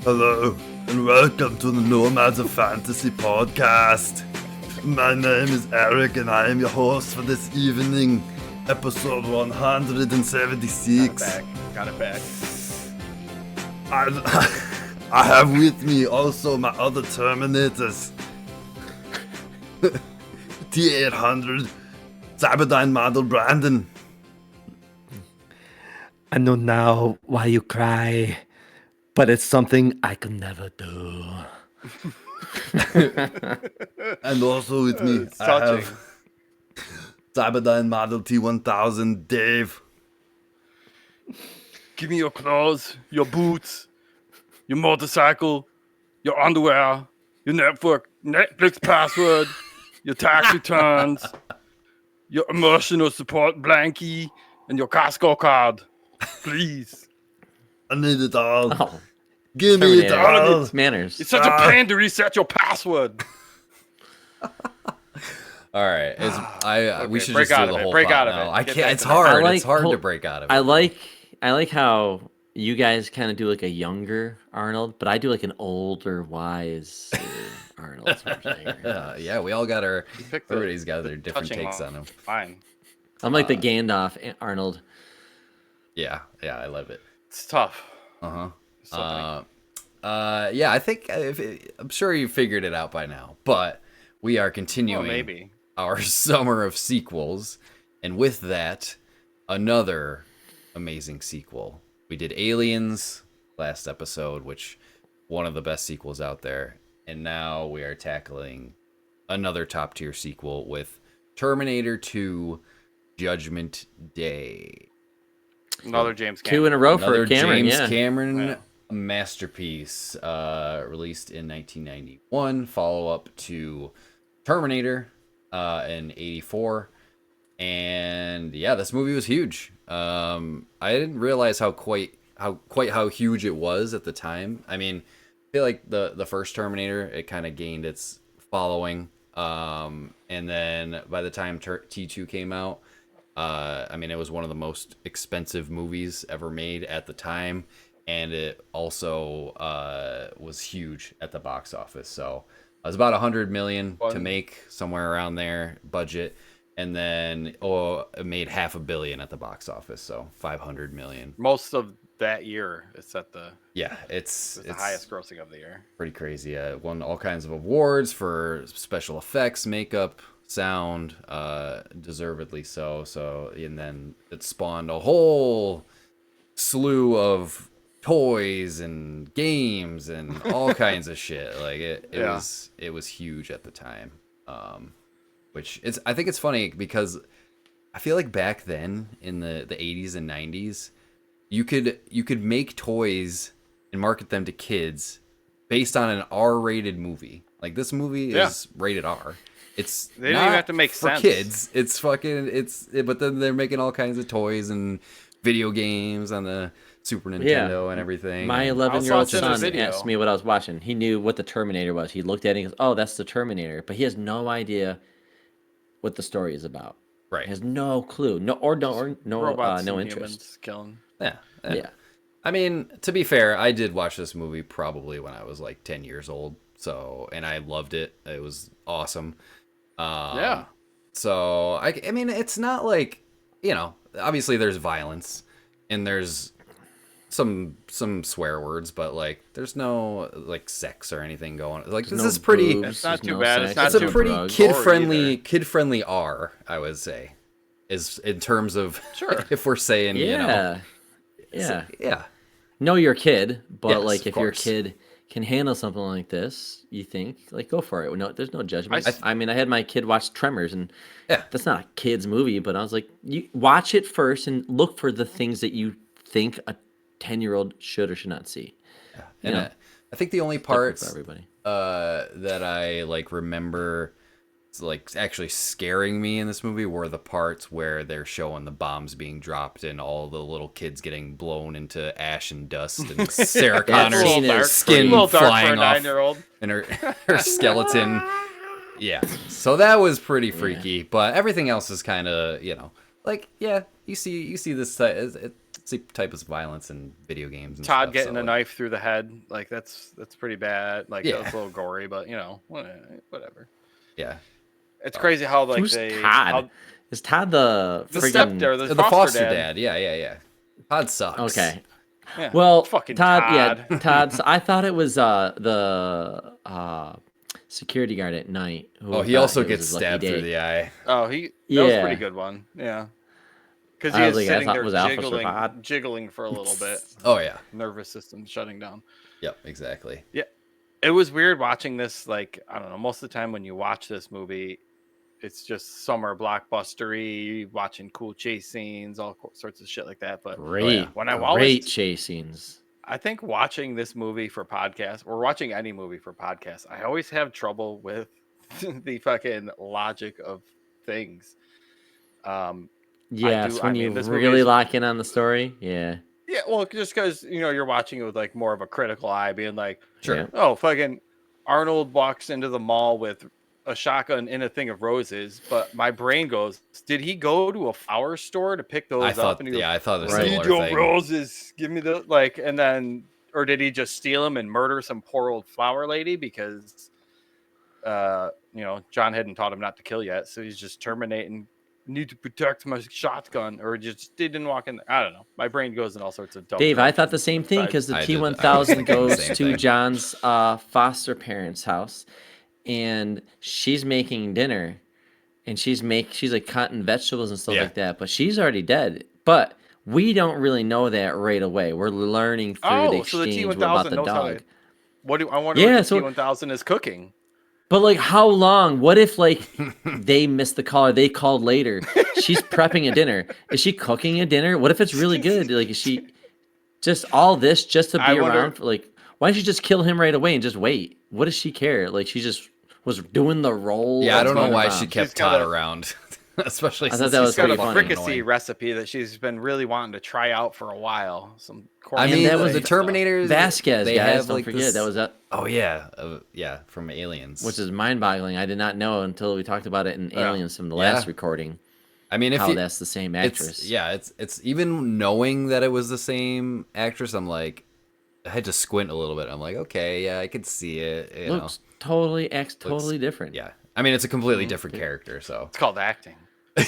Hello, and welcome to the Nomads of Fantasy podcast. My name is Eric, and I am your host for this evening, episode 176. Got it back. I have with me also my other Terminators. T-800, Cyberdyne model Brandon. I know now why you cry, but it's something I could never do. And also with me, I have Cyberdyne model T-1000 Dave. Give me your clothes, your boots, your motorcycle, your underwear, your Netflix password, your tax returns, your emotional support blankie, and your Costco card. Please. I need it all. Oh, Give me it all. it's manners. It's such a pain to reset your password. All right, we should break just out do of the it, whole break plot out of now. it. I Get can't. back It's to hard. it. It's hard to break out of it. I like how you guys kind of do like a younger Arnold, but I do like an older, wise Arnold Schwarzenegger. Yeah, we all got our. picked the- Everybody's got their different touching takes off. on them. Fine. I'm like the Gandalf Arnold. Yeah, I love it. It's tough. Uh Something. huh. Yeah, I think I'm sure you figured it out by now, but we are Well, continuing maybe. our summer of sequels, and with that, another amazing sequel. We did Aliens last episode, which one of the best sequels out there, and now we are tackling another top tier sequel with Terminator 2: Judgment Day. Another James Two Cameron. in a row Another for Cameron. James Yeah. Cameron Yeah. masterpiece, released in 1991, follow up to Terminator in 84. And yeah, this movie was huge. I didn't realize how huge it was at the time. I mean, I feel like the first Terminator, it kind of gained its following. And then by the time T2 came out, I mean, it was one of the most expensive movies ever made at the time, and it also was huge at the box office. So it was about $100 million to make, somewhere around there, budget, and then it made $500 million at the box office, so $500 million. Most of that year, it's at the It's the highest grossing of the year. pretty crazy. Won all kinds of awards for special effects, makeup, sound, deservedly so. And then it spawned a whole slew of toys and games and all kinds of shit. Like it was huge at the time. I think it's funny because I feel like back then in the 80s and 90s, you could make toys and market them to kids based on an R-rated movie. Like this movie is rated R. It's They didn't not even have to make for sense. kids. It's but then they're making all kinds of toys and video games on the Super Nintendo and everything. My And 11-year-old watching the son video. asked me what I was watching. He knew what the Terminator was. He looked at it and goes, "Oh, that's the Terminator," but he has no idea what the story is about. Right. He has no clue. No Robots no and interest. humans killing. Yeah. Yeah. I mean, to be fair, I did watch this movie probably when I was like 10 years old. So, and I loved it. It was awesome. Yeah. So, I mean, it's not like, obviously there's violence and there's some swear words, but like there's no like sex or anything going. Like this is pretty. boobs, It's not there's too bad. It's sex, not It's a too no pretty drugs. kid-friendly R, I would say, is in terms of Sure. if we're saying Yeah. yeah. know your kid, but Yes, like of if your course. kid can handle something like this, you think like go for it. No, there's no judgment. s- I mean, I had my kid watch Tremors, and Yeah. that's not a kid's movie, but I was like, you watch it first and look for the things that you think a 10-year-old should or should not see. And know, I think the only Different for parts everybody. that I like remember like actually scaring me in this movie were the parts where they're showing the bombs being dropped and all the little kids getting blown into ash and dust and Sarah That Connor's scene is skin a little dark for a flying off 9-year-old. and her skeleton. Yeah, so that was pretty freaky, but everything else is kind of, like, yeah, you see this type of violence in video games and Todd stuff, getting so, a knife through the head, like that's pretty bad. Like Yeah. that's a little gory, but whatever. yeah. It's crazy how like Who's they Todd? Is Todd the the friggin' stepdad, the The foster dad. dad. Yeah. Todd sucks. Okay. Yeah. Well, fucking Todd, Todd. yeah, Todd. So I thought it was the security guard at night. Who Oh, he thought also it was gets his lucky stabbed day. through the eye. Oh, that was a Yeah. pretty good one. Yeah. Because I he was was like, I sitting thought there it was Alpha Survived. jiggling for a little bit. Oh yeah. Nervous system shutting down. Yep. Exactly. Yeah. It was weird watching this. Like, I don't know, most of the time when you watch this movie, it's just summer blockbustery, watching cool chase scenes, all sorts of shit like that. But Great, when I great always, chase scenes. I think watching this movie for podcasts or watching any movie for podcasts, I always have trouble with the fucking logic of things. Yes, when you this movie really is- lock in on the story. Yeah. Yeah, well, just because you're watching it with like more of a critical eye, being like, Sure. Yeah. oh, fucking Arnold walks into the mall with a shotgun and a thing of roses, but my brain goes, did he go to a flower store to pick those I up? thought. And he goes, Yeah, I thought the Right. need similar your thing. roses, give me the and then, or did he just steal them and murder some poor old flower lady because, John hadn't taught him not to kill yet, so he's just terminating. Need to protect my shotgun, or just didn't walk in there. I don't know. My brain goes in all sorts of dumb. Dave, I thought the directions same thing besides- because the I did- I was T1000 thinking the goes same to thing. John's foster parents' house, and she's making dinner, and she's like cutting vegetables and stuff Yeah. like that. But she's already dead. But we don't really know that right away. We're learning through the so the exchange about T1000 the knows how dog. to. I wonder Yeah, what the so- T1000 is cooking. But like, how long? What if like they missed the call or they called later? She's prepping a dinner. Is she cooking a dinner? What if it's really good? Like, is she just all this just to be I wonder- around? For, like, why don't you just kill him right away and just wait? What does she care? Like, she just was doing the role. Yeah, I of don't know being why around. she kept She's got Todd a- around, especially I thought since that he's was She's got a pretty funny. fricassee annoying. recipe that she's been really wanting to try out for a while. Some I And mean, that was the stuff. Terminators. Vasquez, they guys. have, Don't like, forget this- that was Oh yeah, from Aliens. which is mind-boggling. I did not know until we talked about it in Aliens from the last recording. I mean, if How you, that's the same actress. it's even knowing that it was the same actress. I'm like, I had to squint a little bit. I'm like, okay, yeah, I could see it. You know, Looks totally different. yeah. I mean, it's a completely different character. So It's called acting. It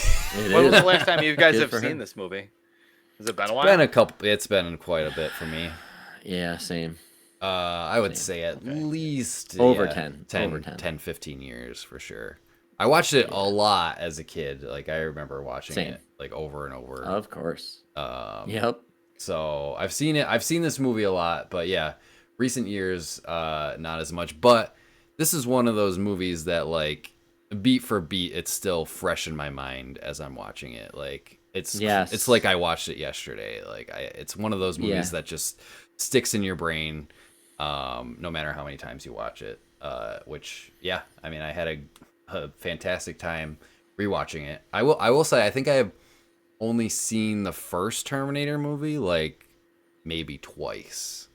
When was is. the last time you guys Good have for seen her. this movie? Has it been a while? it's been quite a bit for me. Yeah, same. I would say at least Over yeah, 10. 10, Over 10. 10, 15 years for sure. I watched it a lot as a kid. Like I remember watching Same. it like over and over. Of course. Um, Yep. So I've seen it. I've seen this movie a lot, but yeah, recent years, not as much. But this is one of those movies that, like, beat for beat, it's still fresh in my mind as I'm watching it. Like Yes. it's like I watched it yesterday. Like it's one of those movies Yeah. that just sticks in your brain, no matter how many times you watch it. Which yeah, I mean, I had a fantastic time rewatching it. I will say I think I have only seen the first Terminator movie like maybe twice.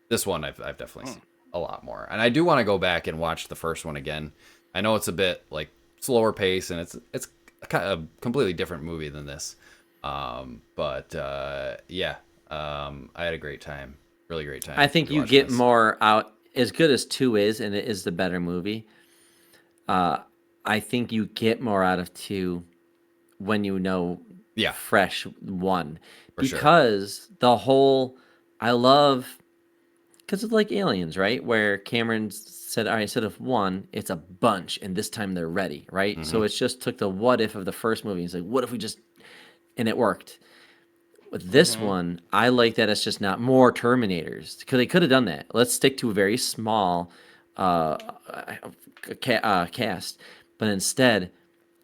This one I've definitely seen a lot more, and I do want to go back and watch the first one again. I know it's a bit like slower pace, and it's kind of a completely different movie than this. But yeah, I had a great time, really great time. I think you rewatching get this. more out as good as 2 is, and it is the better movie. I think you get more out of 2 when you know Yeah. fresh 1. For sure. Because the whole because it's like Aliens, right? Where Cameron said, all right, instead of 1, it's a bunch, and this time they're ready, right? So it's just took the what if of the first movie. It's like, what if we just, and it worked. With this one, I like that it's just not more Terminators because they could have done that. Let's stick to a very small uh, cast, but instead,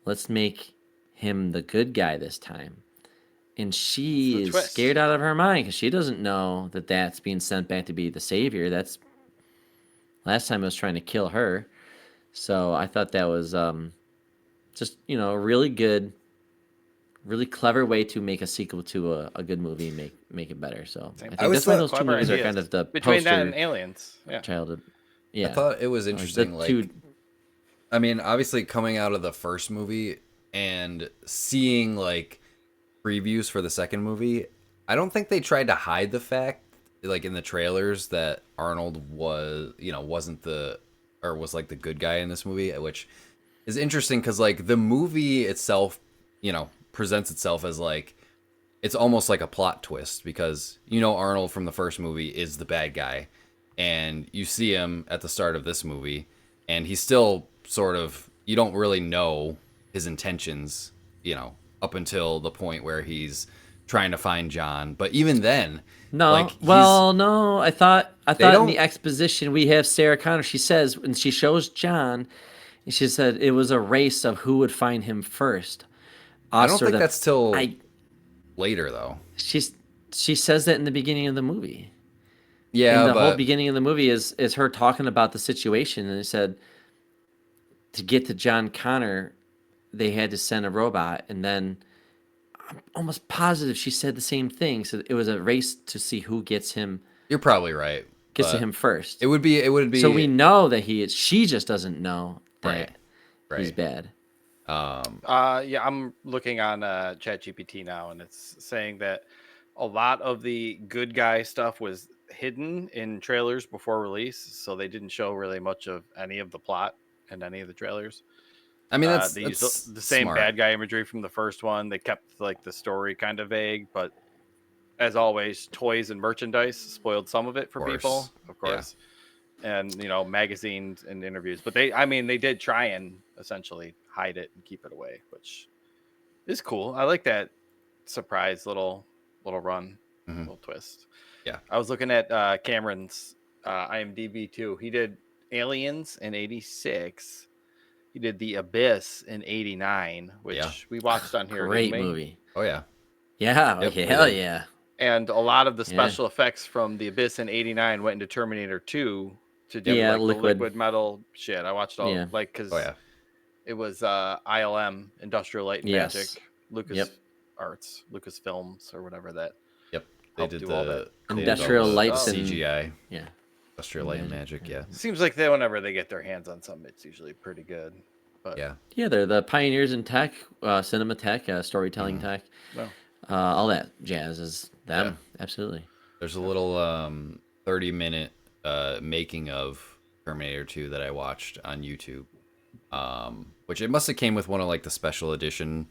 let's make him the good guy this time. And she the is twist. scared out of her mind because she doesn't know that that's being sent back to be the savior. That's last time it was trying to kill her. So I thought that was just a really good, really clever way to make a sequel to a good movie and make it better. So I think that's why those two Clever movies are ideas. kind of the Between that poster and Aliens. Yeah. childhood. Yeah, I thought it was the interesting. Like, two. I mean, obviously coming out of the first movie and seeing like previews for the second movie, I don't think they tried to hide the fact, like in the trailers, that Arnold was, wasn't was like the good guy in this movie, which is interesting because like the movie itself, presents itself as like it's almost like a plot twist because Arnold from the first movie is the bad guy, and you see him at the start of this movie, and he's still sort of, you don't really know his intentions, up until the point where he's trying to find John. But even then, No, like, no. I thought in don't- the exposition we have Sarah Connor. She says when she shows John, and she said it was a race of who would find him first. I don't Sort think of- that's till I later though. she says that in the beginning of the movie. Yeah, And the whole but beginning of the movie is her talking about the situation, and it said to get to John Connor, they had to send a robot, and then I'm almost positive she said the same thing. So it was a race to see who gets you're probably right. to but him first. It would be. So we know that he is. She just doesn't know that Right. he's bad. Yeah, I'm looking on ChatGPT now, and it's saying that a lot of the good guy stuff was hidden in trailers before release, so they didn't show really much of any of the plot in any of the trailers. I mean, that's They that's used the same smart. bad guy imagery from the first one. They kept like the story kind of vague, but as always, toys and merchandise spoiled some of it for people, of course. And magazines and interviews. But they did try and essentially hide it and keep it away, which is cool. I like that surprise little run, little twist. Yeah. I was looking at Cameron's IMDb too. He did Aliens in '86. He did The Abyss in '89, which we watched on here. Great didn't we? movie. Oh yeah. Yeah. Yep, Okay. we Hell did. yeah. And a lot of the special effects from The Abyss in '89 went into Terminator 2 to do Yeah, like the liquid. liquid metal shit. I watched all because Oh yeah. it was ILM, Industrial Light and Yes. Magic, Lucas Yep. Arts, Lucas Films, or whatever that. Yep. They Helped did do all the that they did Industrial all the lights and- CGI. Yeah. Industrial Light and Magic. Yeah. Seems like whenever they get their hands on something, it's usually pretty good. But Yeah. Yeah, they're the pioneers in tech, cinema tech, storytelling tech, no. all that jazz is them. Absolutely. There's a little 30-minute making of Terminator 2 that I watched on YouTube, which it must have came with one of like the special edition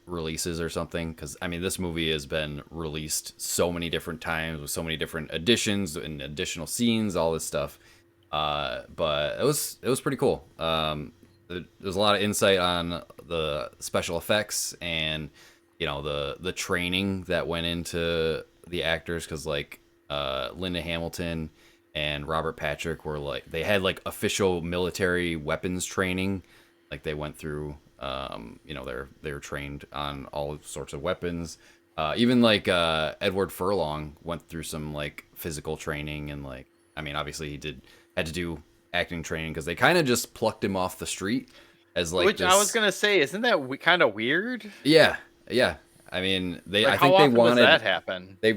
releases or something, because I mean this movie has been released so many different times with so many different editions and additional scenes, all this stuff. But it was pretty cool. There's a lot of insight on the special effects and the training that went into the actors, because like Linda Hamilton and Robert Patrick were like, they had like official military weapons training, like they went through they were trained on all sorts of weapons. Even like Edward Furlong went through some like physical training, and like, I mean, obviously he had to do acting training because they kind of just plucked him off the street as like Which this... I was gonna say, isn't that kind of weird? Yeah. I mean, Like, I how think they often does wanted that happen? they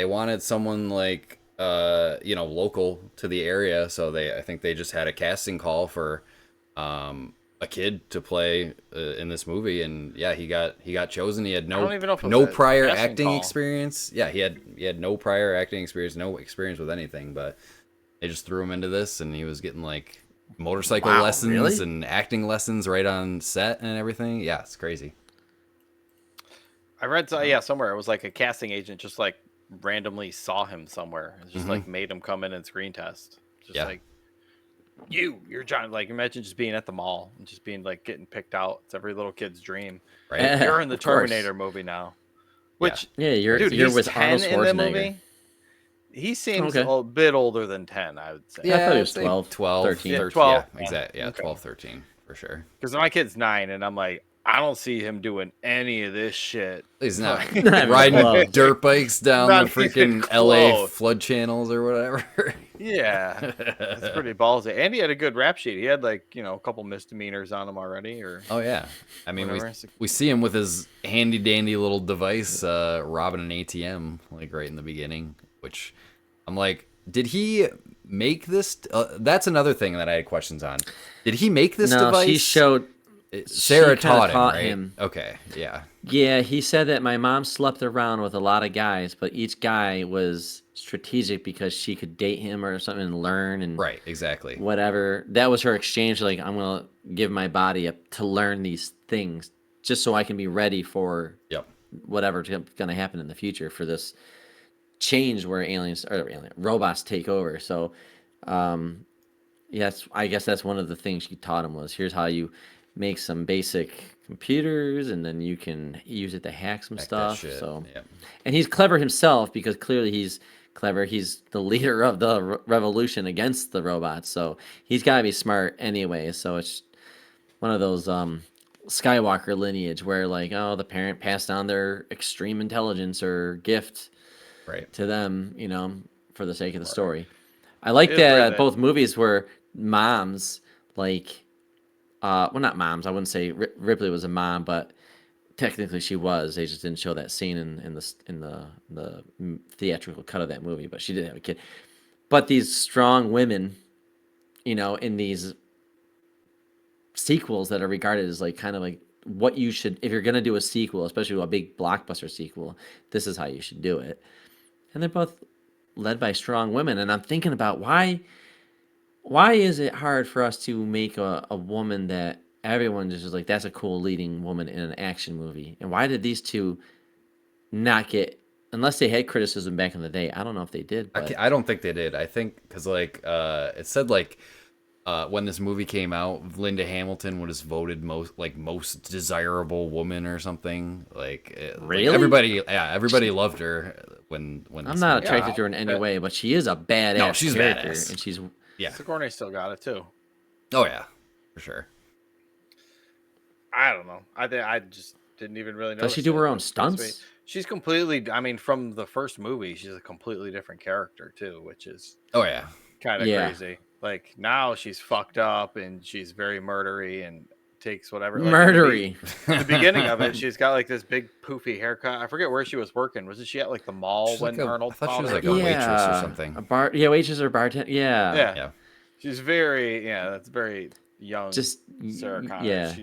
wanted someone like local to the area, so I think they just had a casting call for a kid to play in this movie, and yeah, he got chosen. He had I don't even know if it was no a prior casting acting call. experience. Yeah, he had no prior acting experience, no experience with anything, but they just threw him into this, and he was getting like motorcycle Wow, lessons really? and acting lessons right on set and everything. Yeah, it's crazy. I read somewhere it was like a casting agent just like randomly saw him somewhere. It's just like made him come in and screen test. Just Yeah. like you're John. Like, imagine just being at the mall and just being like getting picked out. It's every little kid's dream. Right? You're in the Of course. Terminator movie now. Which Yeah, you're dude, you're he's with 10 Arnold in the Schwarzenegger. movie. He seems Okay. a bit older than 10, I would say. I thought he was I'd say 12, 13. 13. 12. Yeah, 12. exactly. Yeah, Okay. 12, 13 for sure. Because my kid's 9, and I'm like, I don't see him doing any of this shit. He's not Not even riding close. dirt bikes down Not the even freaking LA close. flood channels or whatever. Yeah, that's pretty ballsy. And he had a good rap sheet. He had like, a couple misdemeanors on him already, or Oh yeah, I mean Whatever. we see him with his handy dandy little device, robbing an ATM like right in the beginning. Which I'm like, did he make this? That's another thing that I had questions on. Did he make this No, device? she showed. Sarah she kinda taught him, taught right? him. Okay, yeah, Yeah, he said that my mom slept around with a lot of guys, but each guy was strategic because she could date him or something and learn and right, exactly. whatever. That was her exchange. Like, I'm gonna give my body up to learn these things just so I can be ready for Yep. whatever's gonna happen in the future for this change where robots take over. So, yes, I guess that's one of the things she taught him was here's how you make some basic computers, and then you can use it to hack some Back that stuff. shit. So, Yep. and he's clever himself because clearly he's clever. He's the leader of the revolution against the robots, so he's got to be smart anyway. So it's one of those Skywalker lineage where like, oh, the parent passed down their extreme intelligence or gift Right. to them, for the sake of the story. I like It is that weird that- both movies were moms, like, well, not moms. I wouldn't say Ripley was a mom, but technically she was. They just didn't show that scene in the theatrical cut of that movie, but she did have a kid. But these strong women, in these sequels that are regarded as like kind of like what you should, if you're gonna do a sequel, especially a big blockbuster sequel, this is how you should do it. And they're both led by strong women, and I'm thinking about why is it hard for us to make a woman that everyone just is like, that's a cool leading woman in an action movie? And why did these two not get, unless they had criticism back in the day? I don't know if they did, but I don't think they did. I think because like it said like when this movie came out, Linda Hamilton was voted most desirable woman or something. Really? Everybody loved her when I'm this not movie- attracted to her in any way, but she is a badass No, she's character, badass. and she's Yeah. Sigourney still got it too. Oh yeah, for sure. I don't know. I just didn't even really know. does she do her own stunts? She's completely. I mean, from the first movie, she's a completely different character too, which is Oh yeah. kind of Yeah. crazy. Like now she's fucked up and she's very murdery and takes whatever. Like, Murdery. The beginning of it, she's got like this big poofy haircut. I forget where she was working. Was she at like the mall She's when like Arnold? I thought she was found like her? a waitress or something. Waitress or bartender. Yeah. Yeah. Yeah. She's very that's very young. Just Sarah Connor. yeah.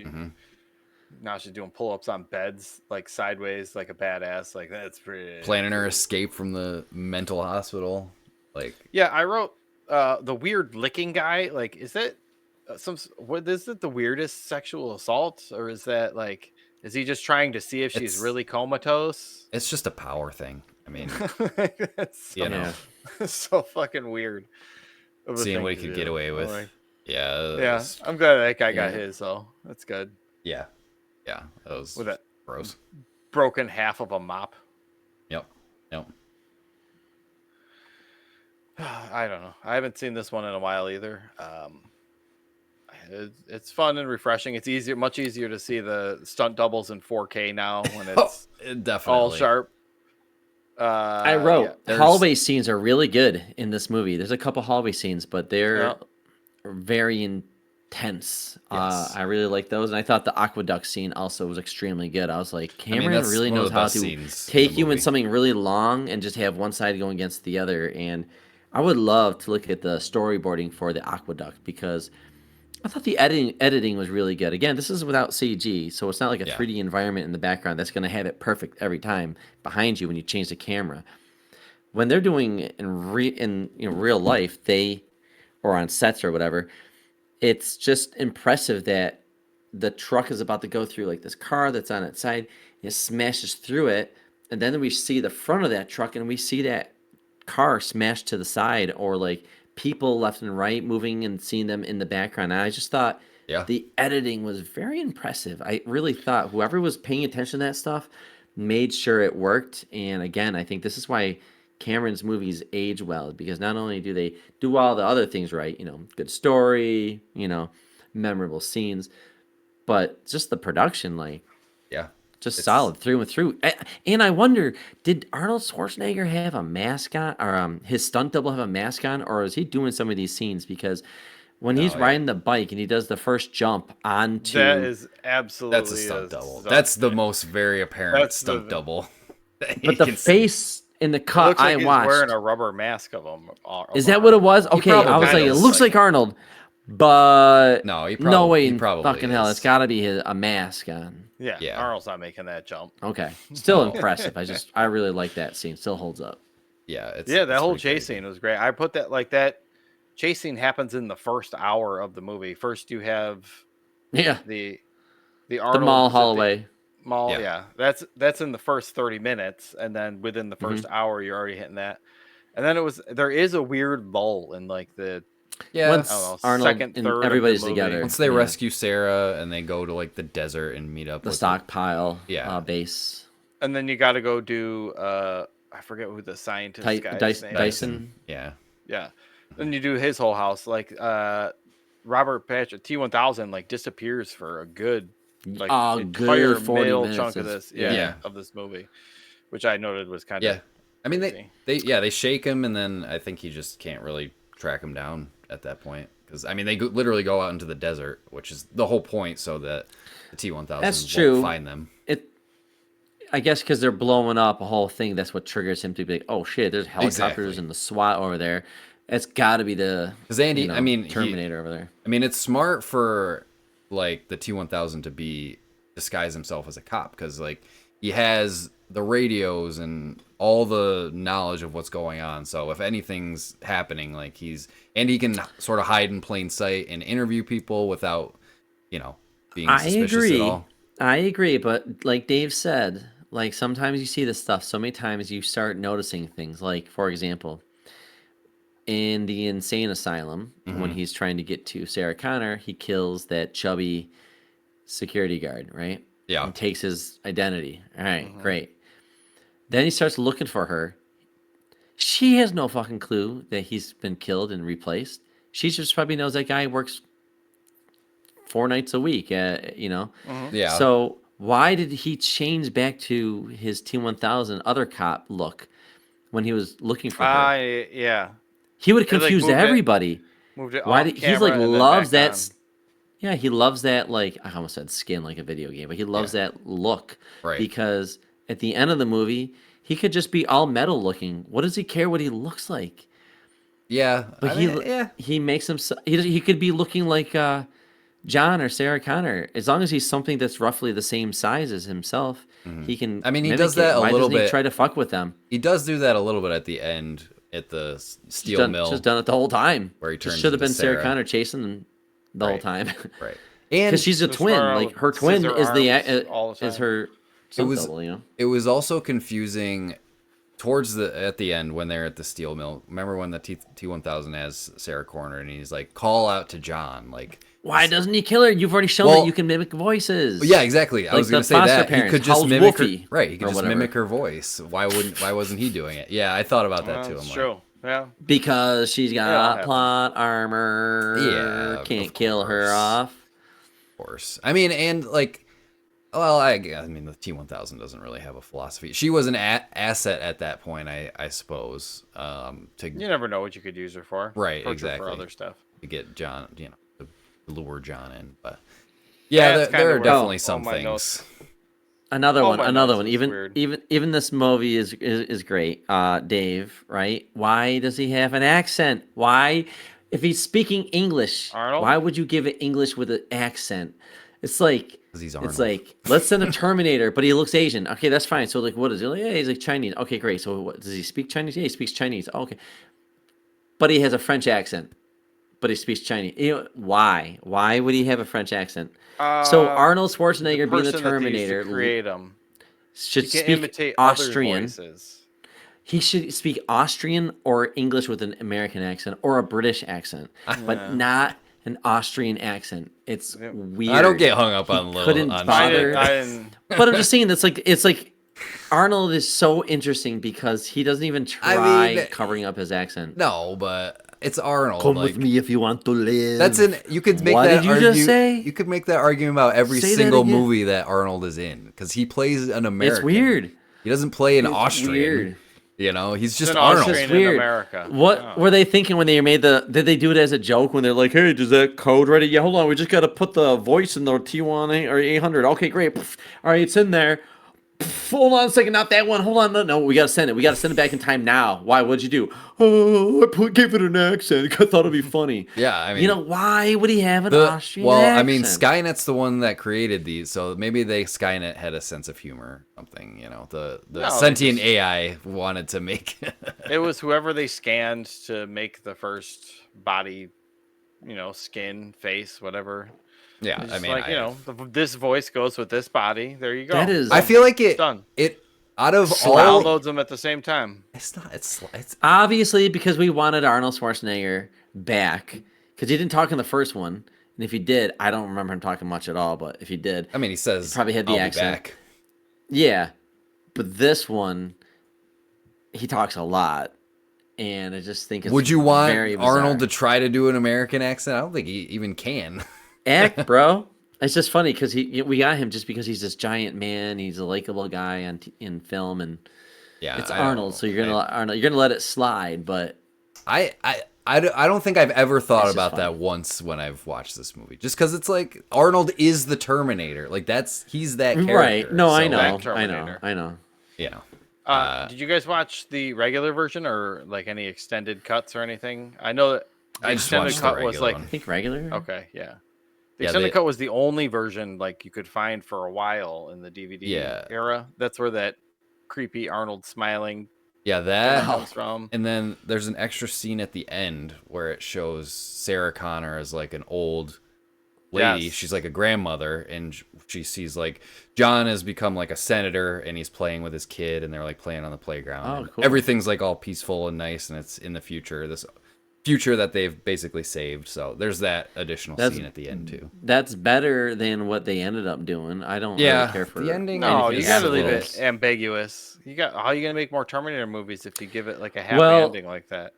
Now she's doing pull-ups on beds like sideways like a badass. Like that's pretty. Planning her escape from the mental hospital. Like Yeah, I wrote the weird licking guy. Like, is that is it the weirdest sexual assault, or is that like, is he just trying to see if she's It's- really comatose? it's just a power thing. I mean, That's you know, so fucking weird. of a seeing thing what he to could do. get away I'm with. like, Yeah. yeah, I'm glad that guy got Yeah. his though. That's good. Yeah. Yeah. That was With that gross. broken half of a mop. Yep. Yep. I don't know. I haven't seen this one in a while either. It's fun and refreshing. It's easier, much easier to see the stunt doubles in 4K now when it's Definitely. all sharp. I wrote yeah. hallway scenes are really good in this movie. There's a couple hallway scenes, but they're Yeah. very intense. Yes. I really like those, and I thought the aqueduct scene also was extremely good. I was like, Cameron that's really one of knows the how best to scenes in take the you in movie. something really long and just have one side going against the other. And I would love to look at the storyboarding for the aqueduct because I thought the editing was really good. Again, this is without CG, so it's not like a Yeah. 3D environment in the background that's going to have it perfect every time behind you when you change the camera. When they're doing it in real life, or on sets or whatever, it's just impressive that the truck is about to go through like this car that's on its side. It smashes through it, and then we see the front of that truck, and we see that car smashed to the side, or like people left and right moving and seeing them in the background. And I just thought Yeah. the editing was very impressive. I really thought whoever was paying attention to that stuff made sure it worked. And again, I think this is why Cameron's movies age well, because not only do they do all the other things right, good story, memorable scenes, but just the production, like, Yeah. just It's- solid through and through. And I wonder, did Arnold Schwarzenegger have a mask on, or his stunt double have a mask on, or is he doing some of these scenes? Because when he's yeah. riding the bike and he does the first jump onto, That is absolutely That's a stunt double. That's the most very apparent That's stunt the- double. that you but the can see. face in the It cut looks like I he's watched. wearing a rubber mask of him. Is that what it was? Okay, I probably was like, it is. looks like Arnold, but No, he no probably- way he in probably fucking hell, is. it's got to be a mask on. Yeah, Yeah. Arnold's not making that jump. Okay, still impressive. I really like that scene. Still holds up. Yeah, Yeah, that it's whole pretty chase crazy. scene was great. I put that chase scene happens in the first hour of the movie. First, you have Yeah, the the Arnold mall is at the hallway. mall. Yeah. Yeah, that's in the first 30 minutes, and then within the 1st hour, you're already hitting that. And then there is a weird lull in like the Yeah. Once I don't know, Arnold second, and third of the everybody's movie. together. Once they yeah. rescue Sarah and they go to like the desert and meet up the with stockpile Yeah. base. and then you got to go do I forget who the scientist guy's name is. Dyson. Yeah. Yeah. Then you do his whole house. Like Robert Patrick T1000 like disappears for a good like entire good 40 middle minutes chunk of is- this yeah. of this movie, which I noted was kind Yeah. of I mean crazy. they shake him and then I think he just can't really track him down at that point because I mean they literally go out into the desert, which is the whole point, so that the T1000 That's won't true. find them. I guess because they're blowing up a whole thing. That's what triggers him to be like, oh shit, there's helicopters Exactly. and the SWAT over there. It's got to be the 'Cause Andy, I mean, Terminator over there. I mean, it's smart for like the T1000 to disguise himself as a cop because like he has the radios and all the knowledge of what's going on. So if anything's happening, like he can sort of hide in plain sight and interview people without, being suspicious at all. I agree, but like Dave said, like sometimes you see this stuff so many times you start noticing things. Like for example, in the insane asylum, when he's trying to get to Sarah Connor, he kills that chubby security guard, right? Yeah. And takes his identity. All right, great. Then he starts looking for her. She has no fucking clue that he's been killed and replaced. She just probably knows that guy works 4 nights a week, Yeah. So why did he change back to his T1000 other cop look when he was looking for her? Yeah. He would have They, like, confused moved it- everybody. Moved it Why off did he's camera like and then loves back that? on. Yeah, he loves that. Like I almost said skin, like a video game, but he loves that look Right. because at the end of the movie, he could just be all metal looking. What does he care what he looks like? Yeah. But I mean, he makes him. He could be looking like John or Sarah Connor, as long as he's something that's roughly the same size as himself. He can. I mean, he mimic does it. that a Why little doesn't he bit. try to fuck with them? He does do that a little bit at the end at the steel Just mill. done it the whole time. Where he turns should have into been Sarah Sarah. Connor chasing them the whole Right. time. Right. And Because she's a Just twin. wear Like her twin scissor is arms all the is time. her stunt was- double. it was also confusing towards at the end when they're at the steel mill. Remember when the T1000 has Sarah Connor and he's like, call out to John, like. Why doesn't he kill her? You've already shown Well- that you can mimic voices. Yeah, exactly. I Like was going the to say foster that parents, he could just Howl's mimic her. Wolfie Right, he could or just whatever. mimic her voice. Why wasn't he doing it? Yeah, I thought about that too. That's I'm true. Yeah. Because she's Yeah, got happens. plot armor. Yeah, Can't of kill her course. off. of course. I mean, and like, well, I mean, the T1000 doesn't really have a philosophy. She was an asset at that point, I suppose, to You never know what you could use her for. Right, Torture exactly. For other stuff. get John, to lure John in. But yeah, That's there kinda are where definitely all some my things. notes- Another Oh one. my Another notes one. is Even weird. even this movie is great. Dave, right? Why does he have an accent? Why, if he's speaking English, Arnold? why would you give it English with an accent? It's like 'Cause he's it's Arnold. like let's send a Terminator, but he looks Asian. Okay, that's fine. So like, what is he? Like, yeah, he's like Chinese. Okay, great. So what, does he speak Chinese? Yeah, he speaks Chinese. Okay, but he has a French accent. But he speaks Chinese. Why? Why would he have a French accent? So Arnold Schwarzenegger, being the Terminator, create them. should You can speak imitate Austrian. other voices. He should speak Austrian or English with an American accent or a British accent, but not an Austrian accent. It's weird. I don't get hung up He on little couldn't on bother- shit. I didn't. But I'm just saying it's like Arnold is so interesting because he doesn't even try mean, covering up his accent. No, but it's Arnold. Come like, with me if you want to live. That's you could make What that did you just say? You could make that argument about every Say that single again. movie that Arnold is in because he plays an American. It's weird. He doesn't play an It's Austrian. weird. You know, he's It's just an Arnold. Austrian Weird. in America. What Oh. were they thinking when they made did they do it as a joke when they're like, hey, is that code ready? Yeah, hold on, we just got to put the voice in the T1 or 800. Okay, great. Pff, all right, it's in there. Pff, hold on a second, not that one. Hold on, no, we got to send it. We got to send it back in time now. Why? What'd you do? Oh, gave it an accent. I thought it'd be funny. Yeah, I mean, why would he have an Austrian accent? I mean, Skynet's the one that created these, so maybe Skynet had a sense of humor, or something. You know, the No, sentient AI wanted to make. It was whoever they scanned to make the first body, skin, face, whatever. Yeah, It's I mean, like, this voice goes with this body. There you go. That is I feel like It's done. it out of all. Downloads them at the same time. It's not. It's obviously because we wanted Arnold Schwarzenegger back because he didn't talk in the first one. And if he did, I don't remember him talking much at all. But if he did, I mean, he says probably had the "I'll be accent. back." Yeah, but this one, he talks a lot, and I just think it's Would you want very bizarre. Arnold to try to do an American accent? I don't think he even can. act, bro? It's just funny because we got him just because he's this giant man. He's a likable guy in film, and Yeah, it's I don't Arnold. know. So you're gonna let it slide. But I don't think I've ever thought It's just about funny. that once when I've watched this movie. Just because it's like Arnold is the Terminator. Like he's that character. right? No, I So, know, Back I know, Terminator. I know. You know. Did you guys watch the regular version or like any extended cuts or anything? I know that the I just extended watched the cut was regular like one. I think regular. okay, yeah. The Yeah, extended they- cut was the only version like you could find for a while in the DVD Yeah. era. That's where that creepy Arnold smiling Yeah, that. comes from. And then there's an extra scene at the end where it shows Sarah Connor as like an old lady. Yes. She's like a grandmother, and she sees like John has become like a senator, and he's playing with his kid, and they're like playing on the playground. Oh, and cool. Everything's like all peaceful and nice, and it's in the future. This future that they've basically saved. So there's that additional That's- scene at the end too. That's better than what they ended up doing. I don't Yeah, really care for the ending. No, anything you gotta else. leave Else. it ambiguous. How are you gonna make more Terminator movies if you give it like a happy Well, ending like that?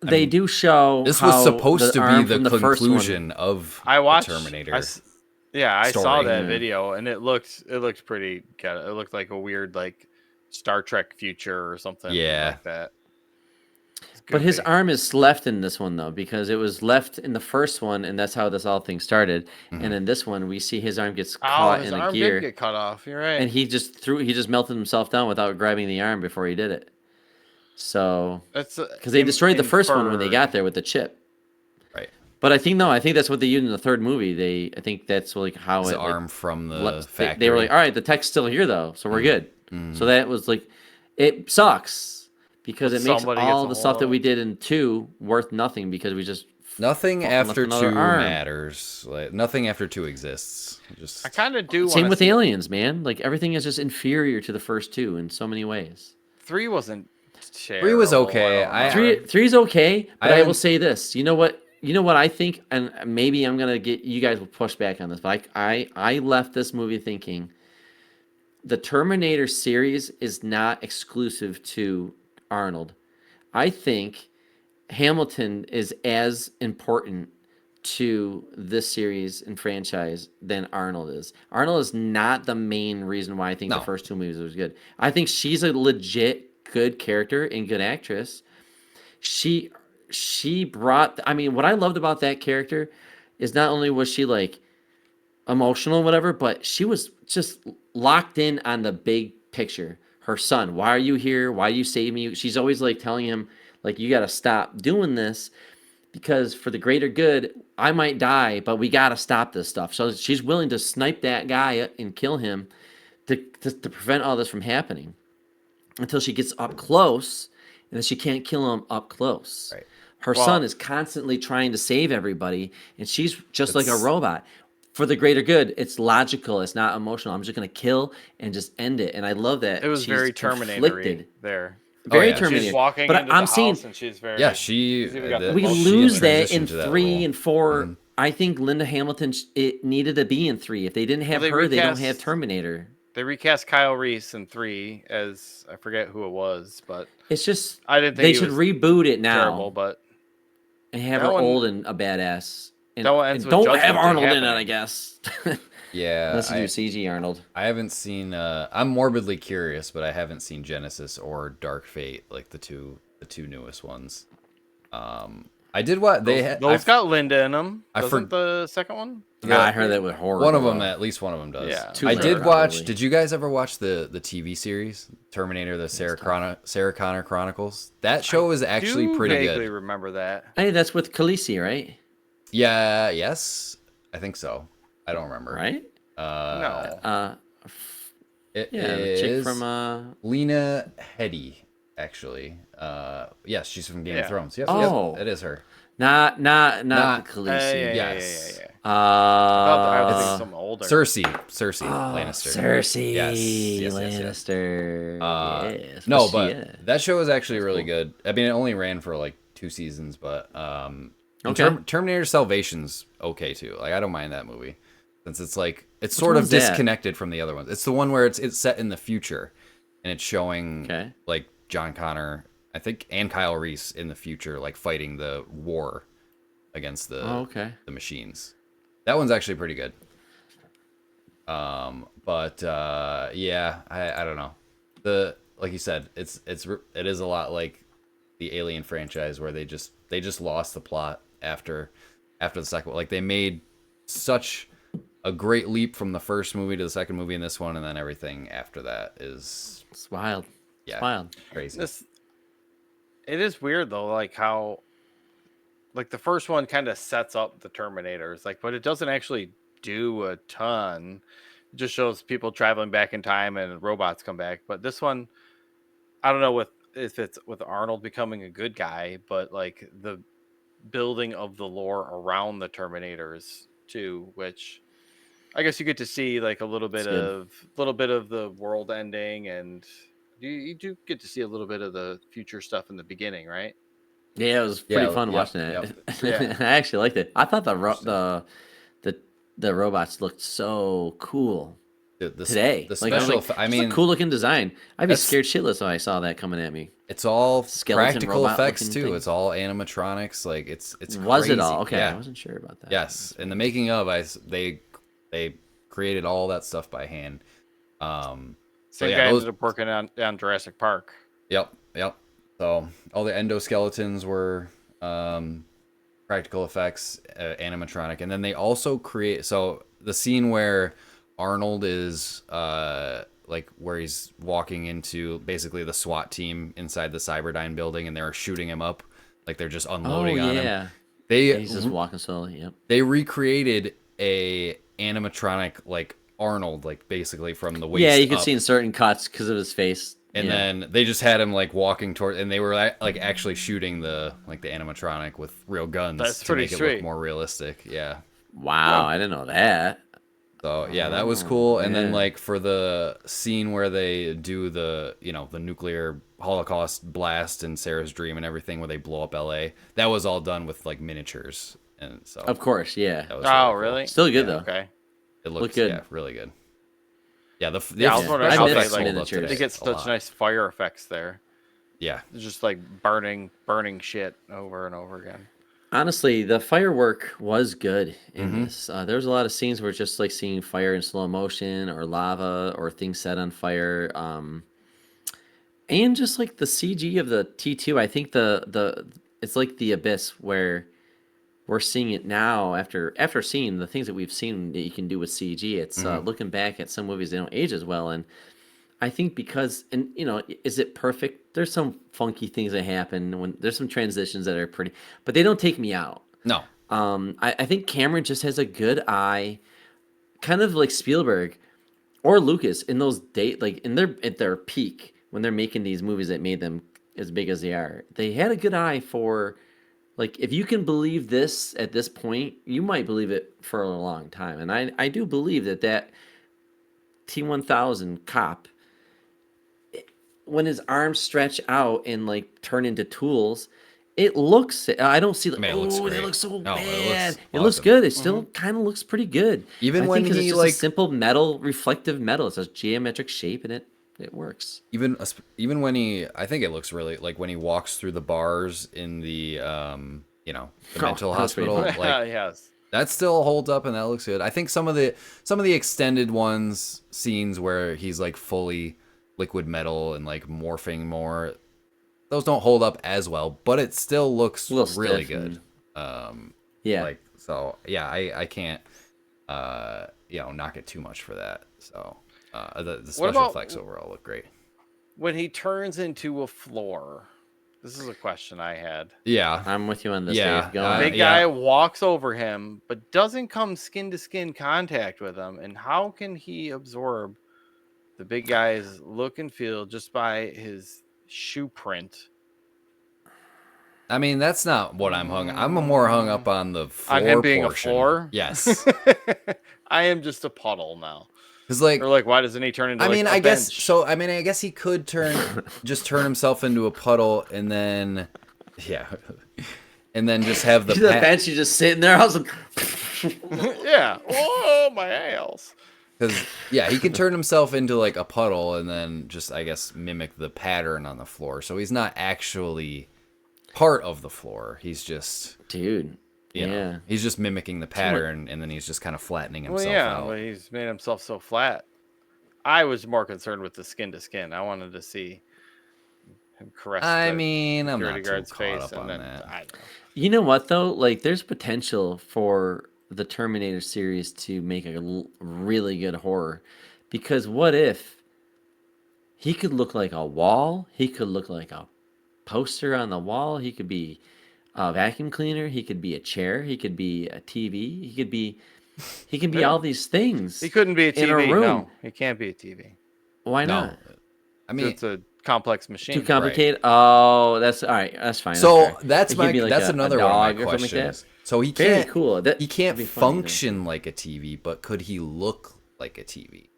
They do show This how was supposed to arm be from the first one- conclusion of I watched the Terminator. I saw story. that Yeah. video and it looked pretty it looked like a weird like Star Trek future or something Yeah. like that. It's But his goofy. arm is left in this one though, because it was left in the first one, and that's how this all thing started. Mm-hmm. And in this one, we see his arm gets Oh, caught his in a arm gear, did get cut off. You're right. and he just melted himself down without grabbing the arm before he did it. So That's because they destroyed the first one when they inferred. got there with the chip. Right. But I think that's what they used in the third movie. I think that's like how His it like, arm from the they factory. they were like, all right, the tech's still here though, so we're good. So that was like, it sucks because But it makes somebody all gets the a stuff hold that of we it. did in 2 worth nothing because we just Nothing fucking after left another 2 arm. matters. Like nothing after 2 exists. Just I kind of do. Same wanna with see- Aliens, man. Like everything is just inferior to the first 2 in so many ways. 3 wasn't. 3 was terrible, okay. I don't I- know. 3's okay, but I I will haven't- say this. You know what? I think, and maybe I'm gonna get you guys will push back on this, but I left this movie thinking the Terminator series is not exclusive to Arnold. I think Hamilton is as important to this series and franchise than Arnold is. Arnold is not the main reason why I think No. the first 2 movies was good. I think she's a legit good character and good actress. She brought, I mean, what I loved about that character is not only was she like emotional or whatever, but she was just locked in on the big picture. Her son, why are you here? Why you save me? She's always like telling him, like, you got to stop doing this because for the greater good, I might die, but we got to stop this stuff. So she's willing to snipe that guy and kill him to prevent all this from happening until she gets up close, and then she can't kill him up close. Right. Her Well- son is constantly trying to save everybody, and she's just like a It's- robot. For the greater good, it's logical. It's not emotional. I'm just gonna kill and just end it. And I love that It was she's very conflicted. Terminator there. Very yeah. Terminator. She's walking but into I'm the seeing house and she's very. Yeah, she. She's even got the we Well, she lose that in transitioned to that 3 role. and 4. I think Linda Hamilton it needed to be in 3. If they didn't have they her, they don't recast- have Terminator. They recast Kyle Reese in 3 as I forget who it was, but It's just I didn't think they he should was reboot it now terrible. But and have that her one- old and a badass. And, that one ends and with don't have Judgment Day Arnold in it, I happening. guess. Yeah, Unless you do CG Arnold. I haven't seen. I'm morbidly curious, but I haven't seen Genesis or Dark Fate, like the two newest ones. I did what they had. Those got Linda in them. I Doesn't for- the second one? Yeah, I heard that with horror. One of them, at least one of them does. Yeah. Two I of them, did watch. probably. Did you guys ever watch the TV series Terminator: The Sarah Connor Chronicles? That show is actually Do pretty vaguely good. remember that. Hey, that's with Khaleesi, right? Yeah. Yes. I think so. I don't remember. Right? No. It Yeah, the chick is from Lena Headey, actually. Yes, she's from Game of Yeah. Thrones. Yep, Oh. yep, it is her. not Not- Khaleesi. Yes. Yeah. I was thinking Uh, something older. Cersei oh, Lannister. Cersei Yes. Lannister. Yes. No, she but is. that show is actually really good. I mean, it only ran for like 2 seasons, but and Okay. Terminator Salvation's okay too. Like I don't mind that movie, since it's like it's sort of one's that? disconnected from the other ones. It's the one where it's set in the future, and it's showing Okay. like John Connor, I think, and Kyle Reese in the future, like fighting the war against the the machines. That one's actually pretty good. But yeah, I don't know. Like you said, it is a lot like the Alien franchise, where they just lost the plot after the second one. Like they made such a great leap from the first movie to the second movie in this one, and then everything after that is It's wild. yeah, It's wild. crazy. It is weird though, like how, like the first one kind of sets up the Terminators, like, but it doesn't actually do a ton. It just shows people traveling back in time and robots come back. But this one, I don't know if it's with Arnold becoming a good guy, but like the building of the lore around the Terminators too, which I guess you get to see like a little bit of the world ending, and you do get to see a little bit of the future stuff in the beginning, right? Yeah, it was pretty fun yep, watching it. Yeah. I actually liked it. I thought the robots looked so cool today. The Like, I was special, like, I "This is a mean, cool looking design. I'd be that's- scared shitless if I saw that coming at me. it's all Skeleton practical robot effects looking too. thing. It's all animatronics. Like it's Was it crazy. all? Okay, Yeah. I wasn't sure about that. Yes, in the making of, they created all that stuff by hand. Same yeah, guy those- ended up working on Jurassic Park. Yep. So all the endoskeletons were practical effects, animatronic, and then they also create. So the scene where Arnold is like where he's walking into basically the SWAT team inside the Cyberdyne building, and they're shooting him up, like they're just unloading on him. Yeah, They he's just walking slowly. Yep. they recreated a animatronic like Arnold, like basically from the waist Yeah, you could up. see in certain cuts because of his face. And yeah. then they just had him like walking toward, and they were like actually shooting the animatronic with real guns That's to pretty make it sweet. look more realistic. Yeah. Wow, I didn't know that. So yeah, that was cool. And then yeah. like for the scene where they do the the nuclear Holocaust blast in Sarah's dream and everything, where they blow up L.A., that was all done with like miniatures, and so Of course, yeah. that was Oh, cool. really? Still good though. Okay. It looks good. Yeah, really good. Yeah, the Yeah, I was the wondering special how they, effects like, hold up miniatures. today They get a such lot. nice fire effects there. Yeah. It's just like burning shit over and over again. Honestly, the firework was good in Mm-hmm. this. There was a lot of scenes where it's just like seeing fire in slow motion or lava or things set on fire. And just like the CG of the T2, I think the it's like the abyss where we're seeing it now after seeing the things that we've seen that you can do with CG. It's looking back at some movies, they don't age as well, and I think because, and is it perfect? There's some funky things that happen when there's some transitions that are pretty, but they don't take me out. No. I think Cameron just has a good eye, kind of like Spielberg or Lucas in those at their peak when they're making these movies that made them as big as they are. They had a good eye for, like, if you can believe this at this point, you might believe it for a long time. And I do believe that T-1000 cop, when his arms stretch out and like turn into tools, It looks. I don't see. Like, Man, it looks oh, they great. look so No, it bad. looks It looks awesome. good. It still kind of looks pretty good. Even I when think 'cause he, it's just like- a simple metal, reflective metal. It's a geometric shape, and it works. Even when he, I think it looks really like when he walks through the bars in the the mental that looks pretty hospital, fun. like yes. that still holds up and that looks good. I think some of the extended scenes where he's like fully liquid metal and like morphing more, those don't hold up as well, but it still looks A little really stiff good. Yeah. Like, so yeah, I can't knock it too much for that. So the special about- effects overall look great. When he turns into a floor, this is a question I had. Yeah. I'm with you on this. Yeah, Dave. Go on. Big yeah. guy walks over him, but doesn't come skin to skin contact with him. And how can he absorb the big guy's look and feel just by his shoe print? I mean, that's not what I'm more hung up on the floor On him being portion. a floor? Yes. I am just a puddle now. Cuz like Or like, why doesn't he turn into I like mean, a I guess bench? so. I mean, I guess he could turn himself into a puddle and then and then just have the The bench, you just sitting there. I was like, Yeah. Oh, my ass. Because he can turn himself into like a puddle and then just, I guess, mimic the pattern on the floor. So he's not actually part of the floor. He's just, dude. you know, Yeah. he's just mimicking the pattern and then he's just kind of flattening Well, himself yeah, out. but he's made himself so flat. I was more concerned with the skin to skin. I wanted to see him caress I the mean, I'm security not too guard's caught face, up and on then that. I don't know. You know what though? Like, there's potential for the Terminator series to make a really good horror, because what if he could look like a wall? He could look like a poster on the wall. He could be a vacuum cleaner. He could be a chair. He could be a TV. He can be all these things. He couldn't be a TV. in a room. No, he can't be a TV. Why No. not? I mean, It's a complex machine. Too complicated. Oh, that's all right. That's fine. so that's, fair. It could be like that's a another dog one of my or something like that. questions. So he Very can't cool. he can't that'd be funny, though. function like a TV, but could he look like a TV?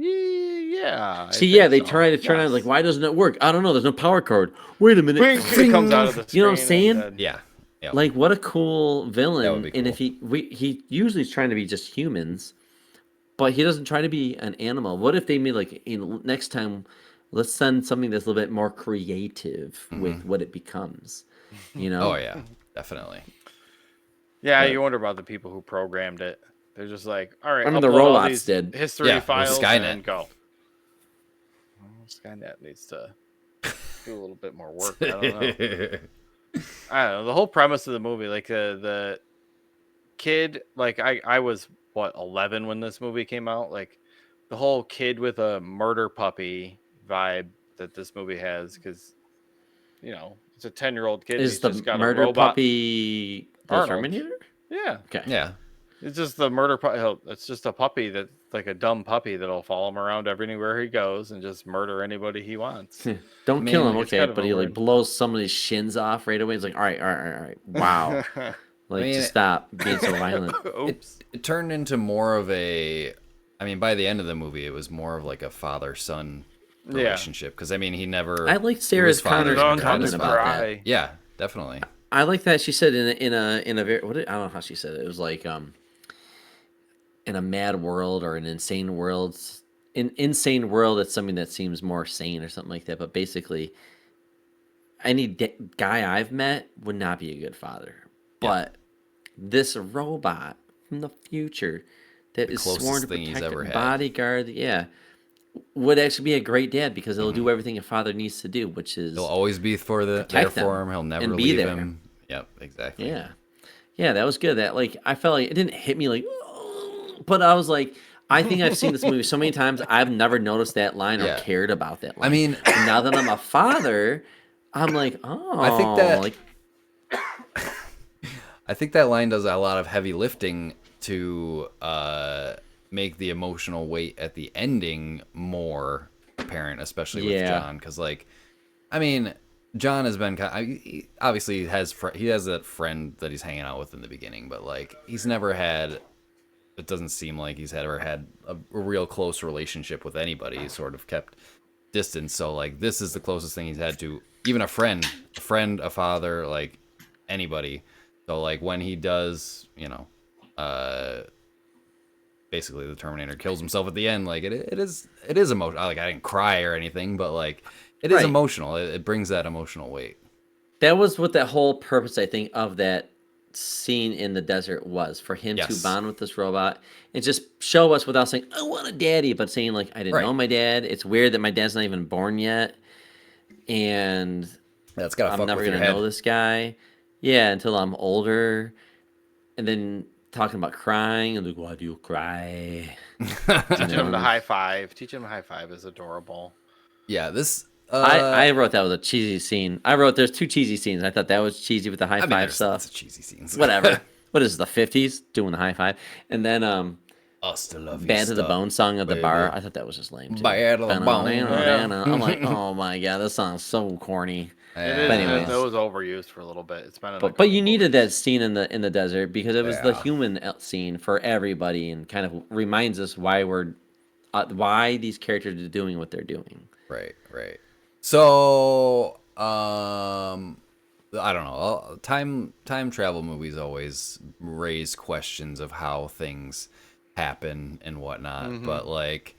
Yeah. I See, think yeah, they so. try to turn on Yes. like, why doesn't it work? I don't know. There's no power cord. Wait a minute. Bing, it comes out of the You know what I'm screen and saying? then- Yeah. Yeah. Like, what a cool villain. be And if he usually is trying to be just humans, but he doesn't try to be an animal. What if they made like, next time, let's send something that's a little bit more creative with what it becomes. You know? Oh yeah, definitely. Yeah, But- you wonder about the people who programmed it. They're just like, all right, I mean, the upload all robots these did. history Yeah, with files Skynet. and then go. Well, Skynet needs to do a little bit more work. I don't know. I don't know. The whole premise of the movie, like the kid, like I was what 11 when this movie came out. Like the whole kid with a murder puppy vibe that this movie has, because you know it's a 10-year-old kid. Is He's the just got a murder robot. puppy the Arnold. Terminator? Yeah, Okay. Yeah. it's just the murder puppy. It's just a puppy that, like a dumb puppy that'll follow him around everywhere he goes and just murder anybody he wants. Don't I kill mean, him, it's okay, kind of but a he like weird- blows somebody's shins off right away. It's like, all right. Wow. Like, mean, just stop being so violent. Oops. It turned into more of a. I mean, by the end of the movie, it was more of like a father-son Yeah. relationship. Because I mean, he never. I liked Sarah's his father's comment been kind of about that. cry. Yeah, definitely. I like that she said in a very I don't know how she said it. It was like in a mad world or an insane world. In insane world, it's something that seems more sane or something like that. But basically, any guy I've met would not be a good father. But this robot from the future that is closest sworn to thing he's protect ever a had. bodyguard, would actually be a great dad because he'll do everything a father needs to do, which is He'll always be there Protect for them him. He'll never and be leave there. him. Yep, exactly. Yeah, that was good. That like I felt like it didn't hit me like, but I was like, I think I've seen this movie so many times. I've never noticed that line or Yeah. cared about that line. I mean, And now that I'm a father, I'm like, oh, I think that- like I think that line does a lot of heavy lifting to make the emotional weight at the ending more apparent, especially with Yeah. John. Because, like, I mean, John has been he obviously has he has that friend that he's hanging out with in the beginning, but like he's never had. It doesn't seem like he's ever had a real close relationship with anybody. He's sort of kept distance. So like this is the closest thing he's had to even a friend, a father, like anybody. So like when he does, basically the Terminator kills himself at the end, like it is emotional. Like I didn't cry or anything, but like it is Right. emotional. It brings that emotional weight. That was what that whole purpose, I think, of that scene in the desert was, for him to Yes. bond with this robot and just show us without saying, I want a daddy, but saying, like, I didn't Right. know my dad. It's weird that my dad's not even born yet. And That's gotta I'm fuck never with going your to head. know this guy. Yeah, until I'm older. And then talking about crying. And like, why do you cry? Teaching him to high five. Teaching him to high five is adorable. Yeah, this. I wrote that was a cheesy scene. I wrote there's 2 cheesy scenes. I thought that was cheesy with the high five there's stuff. lots of cheesy scenes. Whatever. What is this, the 50s? Doing the high five. And then Hasta la Bad to the vista, Bone song at the bar. baby. I thought that was just lame too. Bad to the Bone. I'm like, oh my god, this song's so corny. It Yeah. is. But anyways. It was overused for a little bit. It's been in a But you couple needed that movies. scene in the desert because it was the Yeah. human scene for everybody and kind of reminds us why these characters are doing what they're doing. Right. So, I don't know. Time travel movies always raise questions of how things happen and whatnot. But like,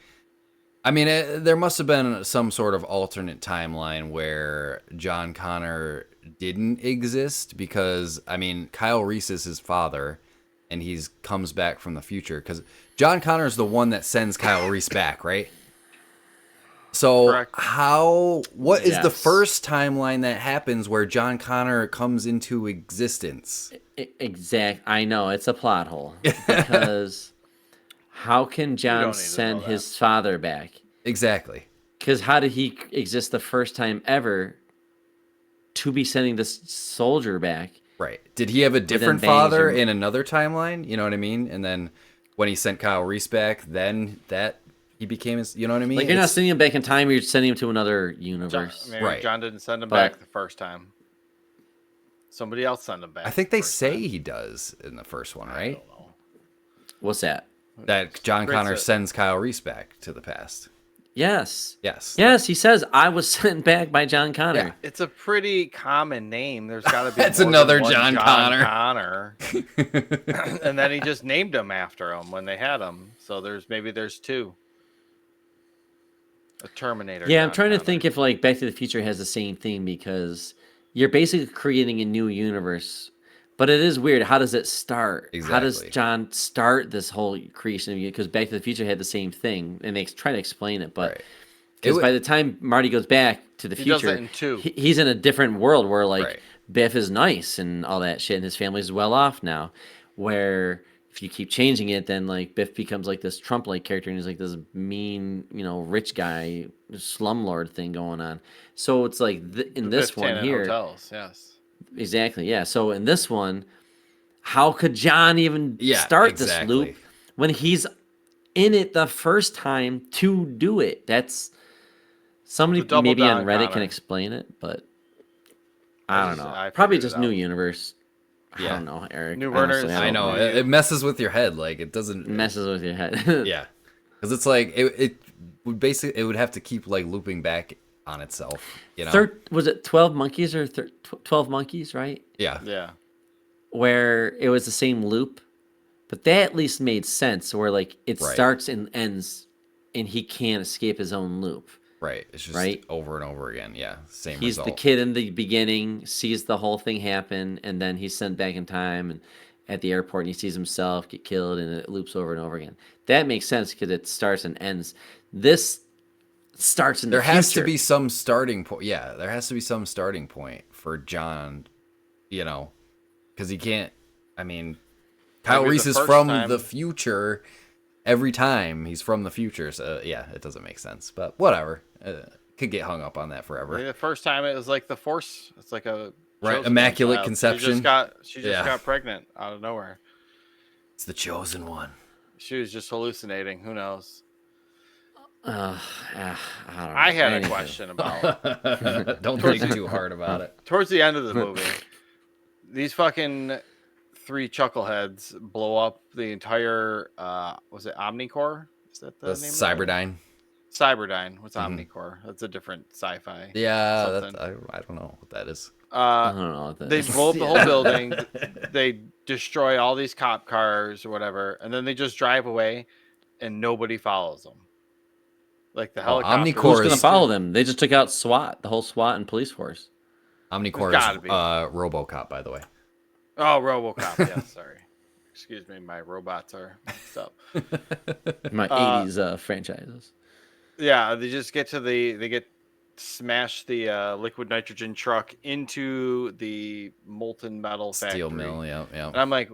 I mean, there must have been some sort of alternate timeline where John Connor didn't exist because, I mean, Kyle Reese is his father, and he's comes back from the future because John Connor's the one that sends Kyle Reese back, right? So Correct. what is the Yes. first timeline that happens where John Connor comes into existence? I know it's a plot hole because how can don't John need to send know his father back? Exactly. Because how did he exist the first time ever to be sending this soldier back? Right. Did he have a different bangs father him. in another timeline? You know what I mean? And then when he sent Kyle Reese back, then that he became his, you know what I mean? Like, you're not It's- sending him back in time, you're sending him to another John, universe. maybe Right. John didn't send him But- back the first time. Somebody else sent him back. I think they the first say time. he does in the first one, I right? don't know. What's that? That John Great Connor set. sends Kyle Reese back to the past. Yes. Yes. Yes, he says, I was sent back by John Connor. Yeah. It's a pretty common name. There's got to be That's more than another one John Connor. And then he just named him after him when they had him. So there's 2. A Terminator. Yeah, I'm John trying to Connor. think if like Back to the Future has the same thing because you're basically creating a new universe. But it is weird. How does it start? How does Exactly. John start this whole creation of you? Because Back to the Future had the same thing, and they try to explain it. But Right. because It by would- the time Marty goes back to the He does future, it in 2. he's in a different world where like Right. Biff is nice and all that shit, and his family's well off now. Where if you keep changing it, then like Biff becomes like this Trump-like character, and he's like this mean, rich guy, slumlord thing going on. So it's like in this Biff one Tannen here, Hotels, yes. exactly, yeah. So in this one, how could John even Yeah, start exactly. this loop when he's in it the first time to do it? That's somebody The double maybe on down, Reddit can Connor. explain it, but I don't know. I Probably figured it just new out. universe. I Yeah. don't know, Eric. New Honestly, Werners. I don't know. know. It messes with your head. Like it doesn't. messes with your head. Yeah. Because it's like it would basically, it would have to keep like looping back on itself. You know? Was it 12 Monkeys or 12 Monkeys, right? Yeah. Yeah. Where it was the same loop, but that at least made sense. Where like it Right. starts and ends, and he can't escape his own loop. Right. It's just Right? over and over again. Yeah. Same He's result. the kid in the beginning, sees the whole thing happen, and then he's sent back in time and at the airport, and he sees himself get killed, and it loops over and over again. That makes sense because it starts and ends. This starts in There the has to future. be some starting point. Yeah. There has to be some starting point for John, because he can't. I mean, Kyle Maybe Reese the is first from time- the future. Every time he's from the future, so yeah, it doesn't make sense. But whatever, could get hung up on that I forever. mean, the first time it was like the Force. It's like a Right, chosen immaculate child. conception. She just Yeah. got pregnant out of nowhere. It's the chosen one. She was just hallucinating. Who knows? I don't know. I had a Anywho. question about Don't think too hard about it. towards the end of the movie. These fucking 3 chuckleheads blow up the entire. Was it Omnicore? Is that the The name? Cyberdyne. Cyberdyne. What's Omnicore? That's a different sci-fi. Yeah, something. I don't know what that is. I don't know what that They is. blow up the whole building. They destroy all these cop cars or whatever, and then they just drive away, and nobody follows them. Like the helicopter. Omnicore Who's is- gonna follow them? They just took out SWAT, the whole SWAT and police force. Omnicore gotta is be. RoboCop, by the way. Oh, RoboCop. Yeah, sorry. Excuse me, my robots are mixed up. My '80s franchises. Yeah, they just get to smash the liquid nitrogen truck into the molten metal factory. Steel mill, yeah. And I'm like,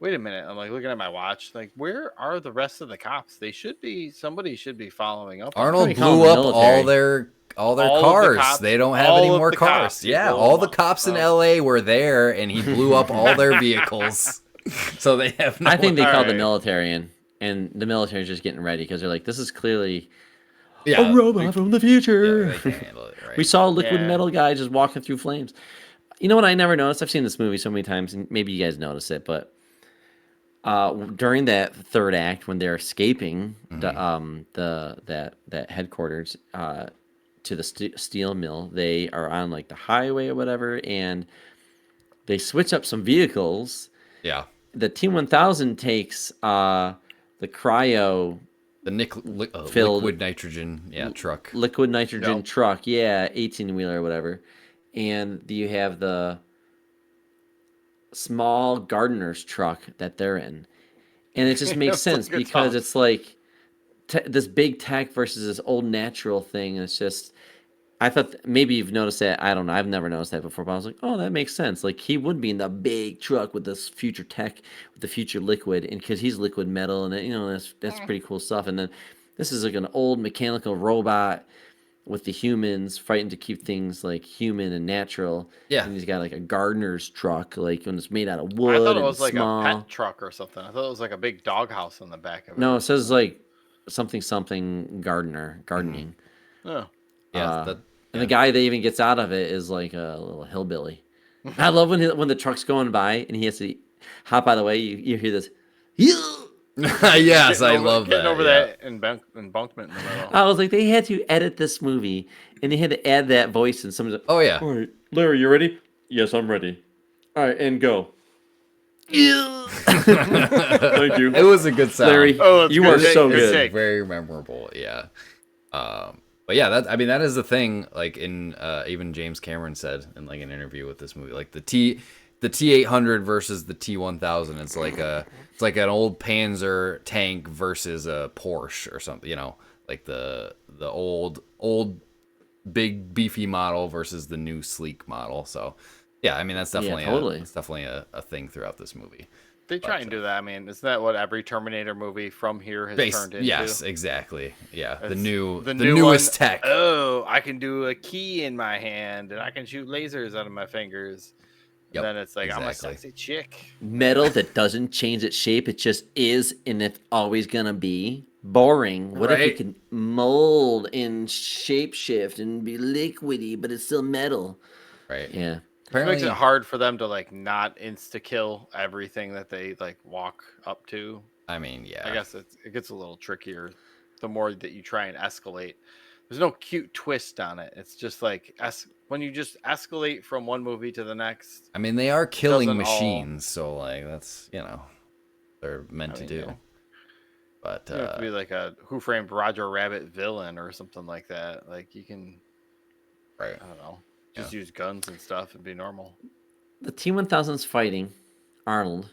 wait a minute. I'm like looking at my watch. Like, where are the rest of the cops? Somebody should be following up. on Arnold They call blew them up military. all their All of the cars. cops- They don't have all any of more the cars. cops, he Yeah, blew all them the up. cops in Oh. LA were there, and he blew up all their vehicles. So they have no. I think they All called the right. military in, and the military is just getting ready because they're like, this is clearly yeah, a robot from the future. Yeah, they can't handle it, right? We saw a liquid Yeah. metal guy just walking through flames. You know what I never noticed? I've seen this movie so many times, and maybe you guys notice it, but during that third act, when they're escaping that headquarters to the steel mill, they are on like the highway or whatever, and they switch up some vehicles. Yeah, The T-1000 takes the cryo the Filled- liquid nitrogen, truck. liquid nitrogen Yep. truck, 18-wheeler or whatever, and you have the small gardener's truck that they're in, and it just makes It's sense like a because tough- it's like this big tech versus this old natural thing. And it's just, I thought maybe you've noticed that. I don't know. I've never noticed that before, but I was like, oh, that makes sense. Like he would be in the big truck with this future tech, with the future liquid, and because he's liquid metal, and that's pretty cool stuff. And then this is like an old mechanical robot with the humans fighting to keep things like human and natural. Yeah. And he's got like a gardener's truck, like when it's made out of wood. I thought it and was like small. a pet truck or something. I thought it was like a big doghouse on the back of it. No, it says like something gardening. Oh. Yeah, And the guy that even gets out of it is like a little hillbilly. I love when the truck's going by and he has to hop out of the way. You hear this. yes, I love that. Getting over yeah. that embankment in the middle. I was like, they had to edit this movie and they had to add that voice. And someone's like, Oh yeah, all right, Larry, you ready? Yes, I'm ready. All right, and go. Thank you. it was a good sound. Larry, Oh, it's you good. are so Good good. take. Very memorable. Yeah. But yeah, that is the thing. Like in even James Cameron said in like an interview with this movie, like the T-800 versus the T-1000. It's like an old Panzer tank versus a Porsche or something. You know, like the old big beefy model versus the new sleek model. So yeah, I mean that's definitely totally. it's definitely a thing throughout this movie. They try and do that. I mean, isn't that what every Terminator movie from here has turned into? Yes, exactly. Yeah, the It's the new newest one, tech. Oh, I can do a key in my hand and I can shoot lasers out of my fingers. Yep, And then it's like, I'm a exactly. sexy chick. Metal that doesn't change its shape, it just is, and it's always gonna be boring. What if Right. you can mold and shapeshift and be liquidy, but it's still metal? Right. Yeah. It makes Apparently, it hard for them to like not insta kill everything that they like walk up to. I mean, yeah. I guess it gets a little trickier the more that you try and escalate. There's no cute twist on it. It's just like when you just escalate from one movie to the next. I mean, they are killing doesn't all- machines, so like that's they're meant I to mean, do. yeah. But You don't have to be like a Who Framed Roger Rabbit villain or something like that. Like you can, right. I don't know, just use guns and stuff and be normal. The T-1000's fighting Arnold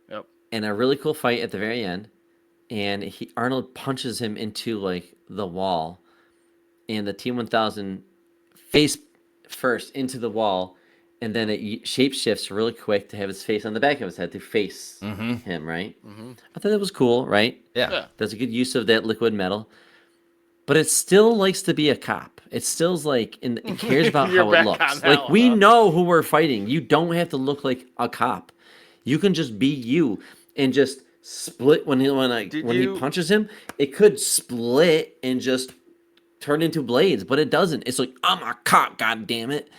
Yep. in a really cool fight at the very end, and Arnold punches him into like the wall, and the T-1000 face first into the wall, and then it shapeshifts really quick to have his face on the back of his head to face him, right? Mm-hmm. I thought that was cool, right? Yeah. That's a good use of that liquid metal. But it still likes to be a cop. It still's like, it cares about You're how it back looks. on that Like, one, we huh? know who we're fighting. You don't have to look like a cop. You can just be you and just split when he punches him. It could split and just turn into blades, but it doesn't. It's like, I'm a cop, god damn it.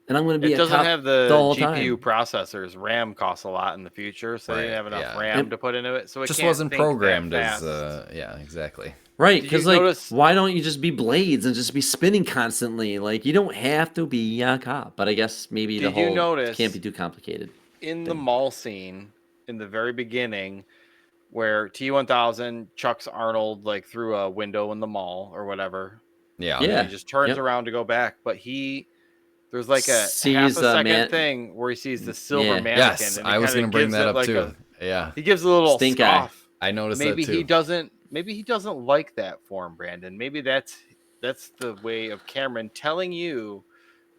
And I'm going to be It a doesn't cop have the the whole GPU time. processors. RAM costs a lot in the future, so they didn't have enough RAM And- to put into it. So it Just can't wasn't think that programmed as fast. yeah, exactly. Right, Did you because like, notice why don't you just be blades and just be spinning constantly? Like, you don't have to be a cop. But I guess maybe the Did you whole can't notice be too complicated. in the thing. mall scene in the very beginning where T-1000 chucks Arnold like through a window in the mall or whatever, Yeah. and then he Yeah. just turns Yep. around to go back, but there's like a half Sees a second man. thing where he sees the silver Yeah. mannequin, Yes, and I it was kind gonna of bring gives that it up like too. Yeah, he gives a little Stink eye. scoff. I noticed Maybe that he too. doesn't. Maybe he doesn't like that form, Brandon. Maybe that's the way of Cameron telling you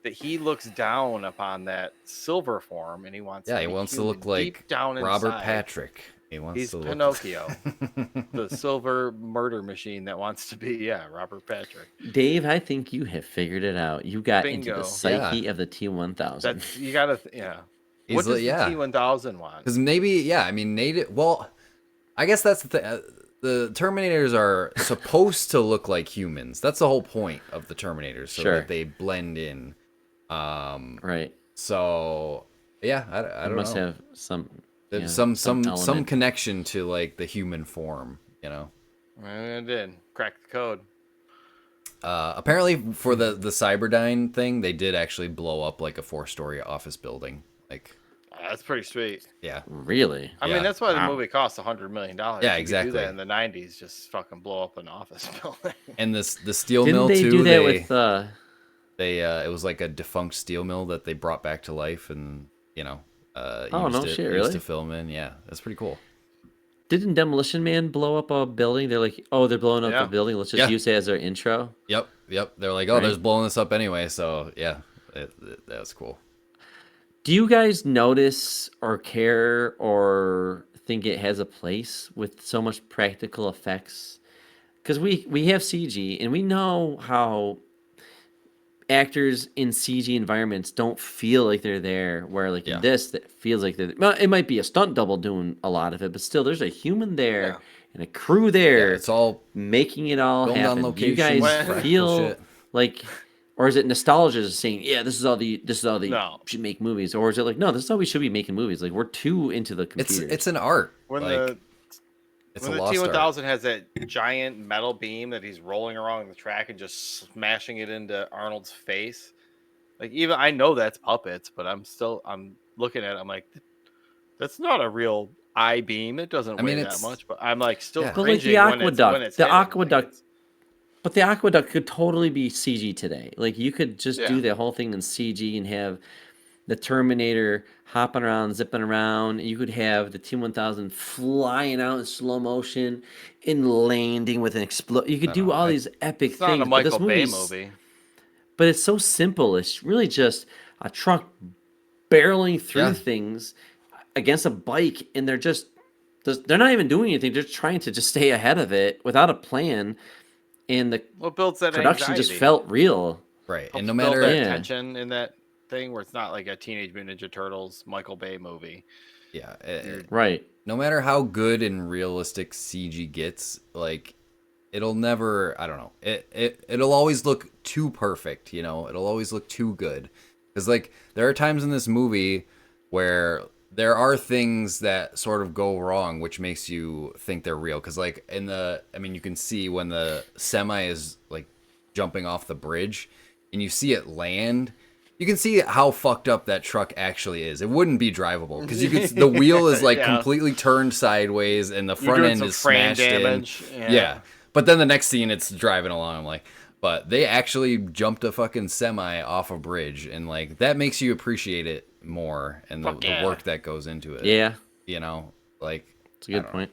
that he looks down upon that silver form, and he wants. Yeah, to he be wants to human look like deep down Robert inside. Patrick. He wants He's to look Pinocchio, the silver murder machine that wants to be Robert Patrick. Dave, I think you have figured it out. You got into Bingo. the psyche of the T-1000. That's you gotta He's What does like, the T-1000 want? Because maybe, I mean, native. Well, I guess that's the thing. The Terminators are supposed to look like humans. That's the whole point of the Terminators, so Sure. that they blend in. Right. So yeah, I It don't must know. have some. There's Yeah, some element. connection to like the human form, you know. It did crack the code. Apparently, for the Cyberdyne thing, they did actually blow up like a 4-story office building. Like, That's pretty sweet. yeah, Really? I Yeah. mean, that's why the Wow. movie cost $100 million. Yeah, You could do exactly. that in the '90s, just fucking blow up an office building. and the steel Didn't mill they too. do that they with? they it was like a defunct steel mill that they brought back to life, and Oh, used no it, shit, used really? to film in. Yeah, that's pretty cool. Didn't Demolition Man blow up a building? They're like, oh, they're blowing up Yeah. the building. Let's just Yeah. use it as our intro. Yep. They're like, oh, Right. there's blowing this up anyway. So yeah, that was cool. Do you guys notice or care or think it has a place with so much practical effects? Because we have CG and we know how actors in CG environments don't feel like they're there. Where like Yeah. in this, that feels like they're. Well, it might be a stunt double doing a lot of it, but still, there's a human there Yeah. and a crew there. Yeah, it's all making it all filmed on happen. Do you location, guys practical feel shit. like, or is it nostalgia just saying, yeah, this is how they No. should make movies, or is it like, no, this is how we should be making movies? Like we're too into the computers. it's an art. When like, it's when a the lost art. T-1000 has that giant metal beam that he's rolling around the track and just smashing it into Arnold's face, like even I know that's puppets, but I'm looking at it. I'm like, that's not a real eye beam. It doesn't I weigh mean, that it's- much, but I'm like still Yeah. But like cringing the when aqueduct, it's the hitting, like, aqueduct, it's- but the aqueduct could totally be CG today. Like you could just do Yeah. that whole thing in CG and have the Terminator hopping around, zipping around. You could have the T-1000 flying out in slow motion and landing with an explode. You could do all these epic It's not things. a but this Michael Bay movie's- movie. But it's so simple. It's really just a truck barreling through Yeah. things against a bike, and they're not even doing anything. They're trying to just stay ahead of it without a plan, and the What builds that production just anxiety? felt real. Right, Helps and no build matter that Yeah. tension in that thing where it's not like a Teenage Mutant Ninja Turtles Michael Bay movie. yeah, Right. no matter how good and realistic CG gets, like it'll never. I don't know. It'll always look too perfect. It'll always look too good. Because like there are times in this movie where there are things that sort of go wrong, which makes you think they're real. Because like you can see when the semi is like jumping off the bridge, and you see it land. You can see how fucked up that truck actually is. It wouldn't be drivable because the wheel is like Yeah. completely turned sideways and the You're front doing end some is frame smashed damage. in. Yeah. But then the next scene it's driving along. I'm like, but they actually jumped a fucking semi off a bridge, and like that makes you appreciate it more and the yeah. work that goes into it. Yeah, Like it's a good point.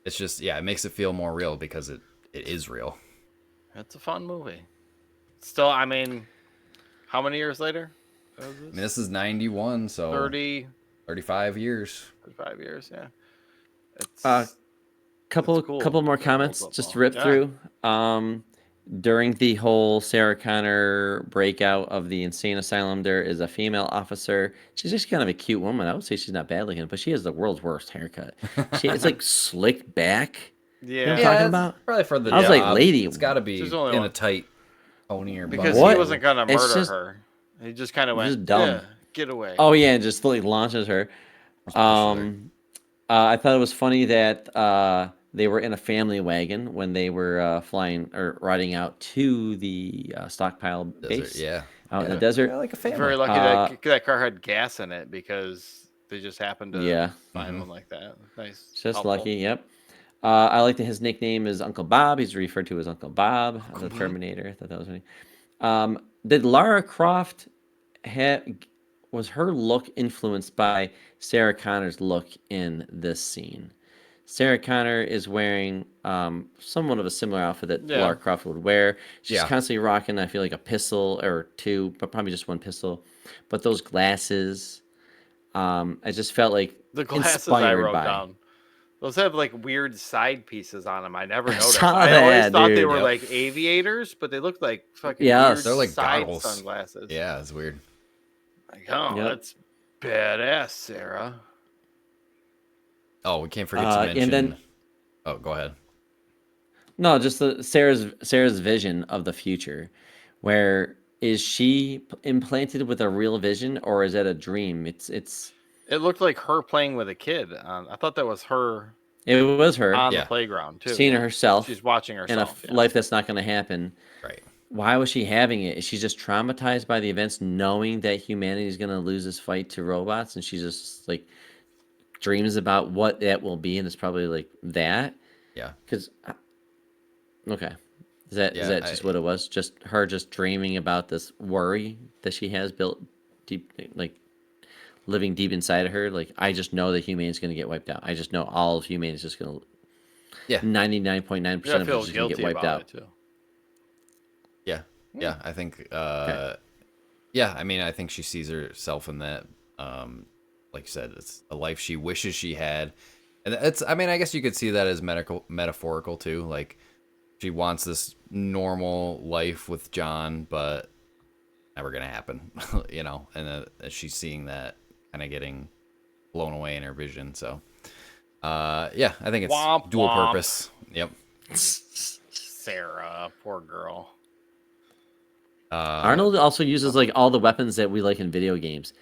it's just it makes it feel more real because it is real. It's a fun movie. Still, I mean, how many years later? I mean, this is 91, so 30, 35 years. 35 years, yeah. It's Couple cool. couple more It comments holds up just to well. rip Yeah. through. During the whole Sarah Connor breakout of the insane asylum, there is a female officer. She's just kind of a cute woman. I would say she's not bad looking, but she has the world's worst haircut. It's like slicked back. yeah. You know what I'm talking about? Probably for the I was like, job. lady, It's got to be She's the only in one. a tight pony or Because What? he wasn't gonna It's murder just- her. He just kind of went, just dumb. "Yeah, get away." Oh yeah, and just like launches her. I thought it was funny that they were in a family wagon when they were flying or riding out to the stockpile Desert, base yeah. out in the Yeah. desert. Yeah, like a family. Very lucky that car had gas in it because they just happened to Yeah, find one like that. Nice, just helpful. lucky. Yep. I like that his nickname is Uncle Bob. He's referred to as Uncle Bob of the Terminator. I thought that was funny. Did Lara Croft was her look influenced by Sarah Connor's look in this scene? Sarah Connor is wearing somewhat of a similar outfit that Yeah. Lara Croft would wear. She's Yeah. constantly rocking, I feel like, a pistol or two, but probably just one pistol. But those glasses, I just felt like The glasses inspired I wrote by. down. Those have like weird side pieces on them. I never noticed. saw I always that, thought they dude. were Yep. like aviators, but they looked like fucking Yes. weird They're like side goggles. sunglasses. Yeah, it's weird. Like, oh, Yep. that's badass, Sarah. Oh, we can't forget to And mention. then- Oh, go ahead. No, just Sarah's vision of the future. Where is she implanted with a real vision, or is that a dream? It's It looked like her playing with a kid. I thought that was her it was her on Yeah. the playground too. seeing yeah. herself She's watching in a herself. yeah. life that's not going to happen. Right. Why was she having it? Is she just traumatized by the events, knowing that humanity is going to lose this fight to robots, and she just like dreams about what that will be, and it's probably like that. Yeah. Because okay, is that Yeah, just what it was? Just her just dreaming about this worry that she has built deep, like living deep inside of her. Like, I just know that humanity's going to get wiped out. I just know all of humanity is just going to. Yeah. 99.9% I of it feel is just going to guilty get wiped about out. it too. Yeah. Yeah. I think. Yeah. I mean, I think she sees herself in that. Like you said, it's a life she wishes she had, and it's. I mean, I guess you could see that as metaphorical too. Like, she wants this normal life with John, but never gonna happen. You know, and she's seeing that kind of getting blown away in her vision. So, yeah, I think it's Womp dual womp. purpose. Yep. Sarah, poor girl. Arnold also uses like all the weapons that we like in video games.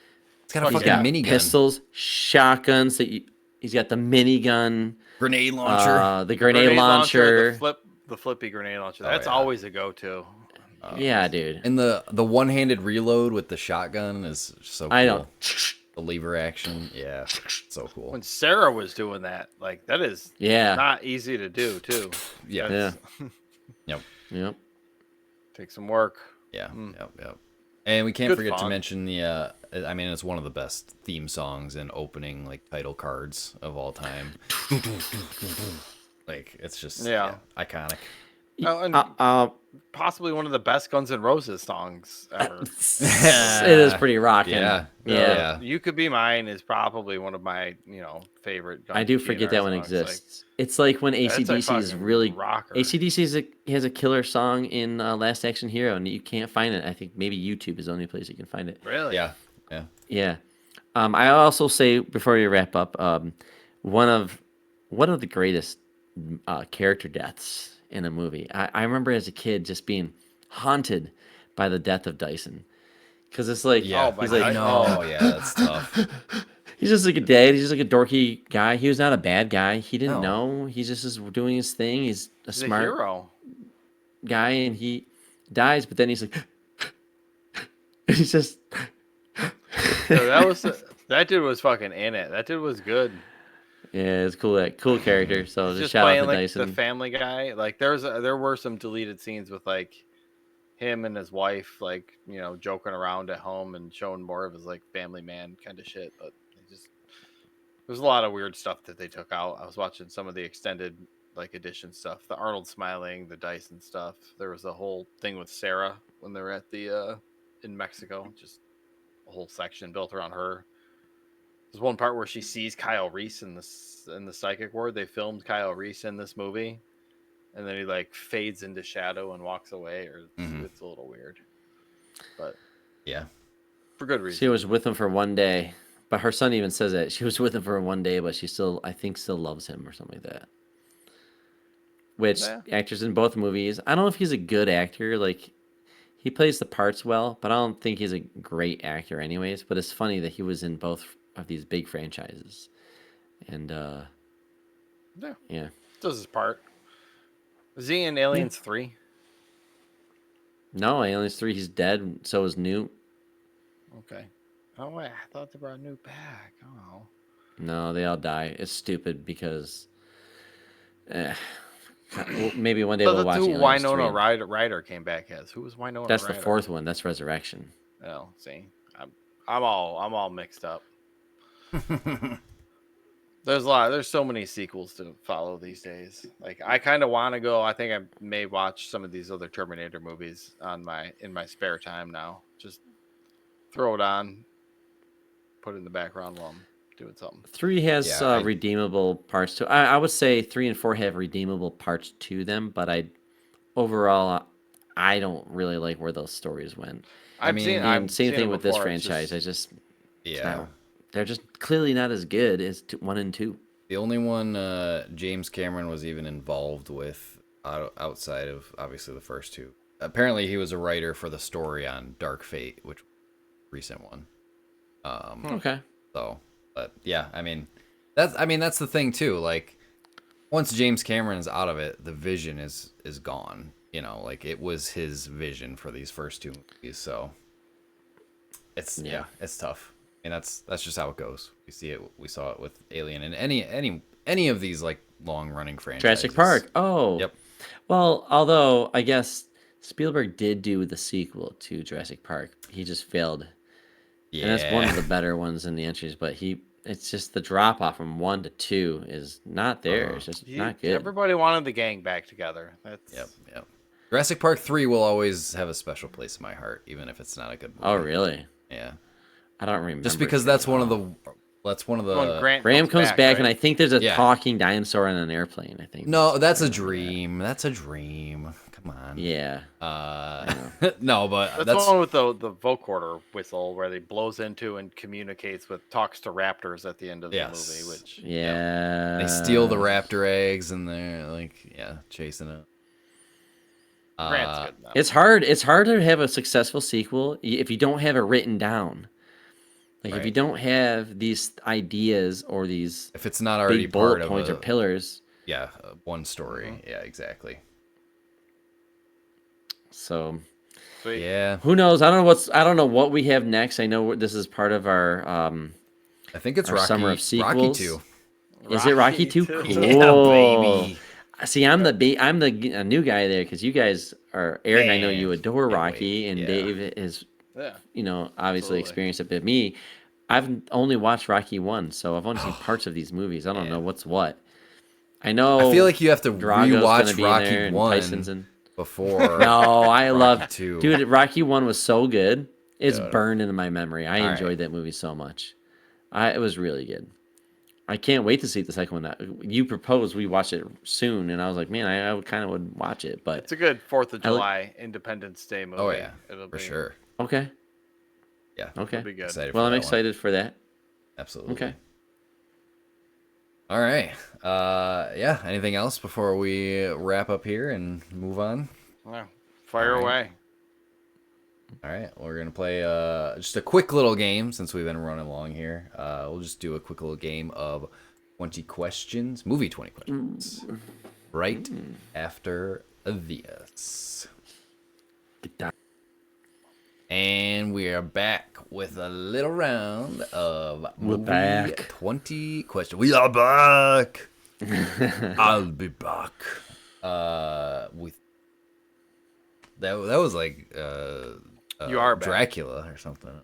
It's got a He's fucking got minigun, pistols, shotguns. He's got the minigun, grenade launcher. the grenade launcher. The flippy grenade launcher. Oh, That's yeah. always a go-to. Yeah, dude. And the one-handed reload with the shotgun is so cool. I don't. The lever action, yeah, so cool. When Sarah was doing that, like that is Yeah. not easy to do too. Yeah. That's- Yep. Yep. Takes some work. Yeah. Yep. And we can't Good forget to fun. mention the. I mean, it's one of the best theme songs and opening like title cards of all time. Like, it's just Yeah. iconic. Oh, and Uh, possibly one of the best Guns N' Roses songs ever. it is pretty rocking. Yeah. Yeah. You Could Be Mine is probably one of my, favorite Guns I do N' forget GNR that one songs. Like, exists. It's like when That's a ACDC is fucking really rocker. ACDC has a killer song in Last Action Hero, and you can't find it. I think maybe YouTube is the only place you can find it. really? Yeah. Yeah. I also say before we wrap up, one of the greatest character deaths in a movie. I remember as a kid just being haunted by the death of Dyson, because it's like Yeah. Oh, he's my like God. Oh, yeah, that's tough. he's just like a dad. He's just like a dorky guy. He was not a bad guy. He didn't No. know. He just is doing his thing. He's a He's a smart hero. guy, and he dies. But then he's like, he's just So that dude was fucking in it. That dude was good. yeah, it's cool. Cool character. So He's just just shout out playing to like Dyson. the Family Guy. Like there were some deleted scenes with like him and his wife, like joking around at home and showing more of his like family man kind of shit. But there's a lot of weird stuff that they took out. I was watching some of the extended like edition stuff, the Arnold smiling, the Dyson stuff. There was a whole thing with Sarah when they were at the in Mexico, just a whole section built around her. There's one part where she sees Kyle Reese in the psychic ward. They filmed Kyle Reese in this movie, and then he like fades into shadow and walks away. Or it's a little weird, but Yeah. for good reason. She was with him for one day, but her son even says that she was with him for one day, but she still, I think, still loves him or something like that. Which Yeah. actors in both movies, I don't know if he's a good actor. Like, he plays the parts well, but I don't think he's a great actor, anyways. But it's funny that he was in both of these big franchises, and Yeah. yeah. does his part. Is he in Aliens 3? No, Aliens 3, he's dead. So is Newt. Okay. Oh wait, I thought they brought Newt back. Oh. No, they all die. It's stupid because maybe one day So we'll that's watch who Aliens 3. Winona Ryder came back as. Who was Winona That's Ryder? the fourth one. That's Resurrection. Oh, see, I'm all mixed up. There's so many sequels to follow these days. Like I kind of want to go. I think I may watch some of these other Terminator movies in my spare time now. Just throw it on, put it in the background while I'm doing something. 3 has Yeah, redeemable parts to. I would say 3 and 4 have redeemable parts to them, but overall I don't really like where those stories went. I've And same seen thing it with this before, it's franchise. Yeah. They're just clearly not as good as 1 and 2. The only one James Cameron was even involved with outside of obviously the first two. Apparently, he was a writer for the story on Dark Fate, which was a recent one. Okay. So, but yeah, that's the thing too. Like, once James Cameron is out of it, the vision is gone. You know, like it was his vision for these first two movies. So, it's tough. I mean, that's just how it goes. We saw it with Alien and any of these like long running franchises. Jurassic Park. Oh. Yep. Well, although I guess Spielberg did do the sequel to Jurassic Park. He just failed. Yeah. And that's one of the better ones in the entries, but it's just the drop off from 1 to 2 is not there. It's just not good. Everybody wanted the gang back together. That's Yep. Jurassic Park 3 will always have a special place in my heart, even if it's not a good movie. Oh, really? Yeah. I don't remember. Just because that's one of the when Grant Graham comes back, right? and I think there's a Yeah. talking dinosaur on an airplane. I think. No, that's a dream. That's a dream. Come on. Yeah. No, but That's the one with the vocoder whistle where he blows into and talks to raptors at the end of the Yes. movie. Which Yeah. they steal the raptor eggs and they're like, chasing it. Grant's good enough. It's hard. It's hard to have a successful sequel if you don't have it written down. Like if you don't have these ideas or these If it's not already big part bullet of points or pillars. one story. Yeah, exactly. So Sweet. Yeah. who knows? I don't know what we have next. I know this is part of our I think it's our Rocky. summer of Rocky sequels. 2. Is it Rocky 2? Rocky Cool. 2. Yeah, baby. See, I'm the new guy there because you guys are Eric. I know you adore Rocky, and yeah. Dave is Yeah. obviously Absolutely. experienced it. But me, I've only watched Rocky 1, so I've only seen parts of these movies. I don't know what's what. I know. I feel like you have to Drago's gonna rewatch be in there Rocky and 1 Tyson's in. before. No, I love 2. Dude, Rocky 1 was so good. It's burned into my memory. I enjoyed that movie so much. It was really good. I can't wait to see the second one. You proposed we watch it soon, and I was like, man, I kind of would watch it. But It's a good 4th of July Independence Day movie. Oh yeah, It'll for be, sure. okay, Yeah. okay. It'll be good. Excited Well, for I'm that excited for that. One. Absolutely. Okay. All right. Yeah. Anything else before we wrap up here and move on? Yeah. Fire away. All right. We're gonna play just a quick little game since we've been running along here. We'll just do a quick little game of 20 questions, movie 20 questions, right after this. And we are back with a little round of movie back. 20 questions. We are back. I'll be back. With that was like You are back. Dracula or something.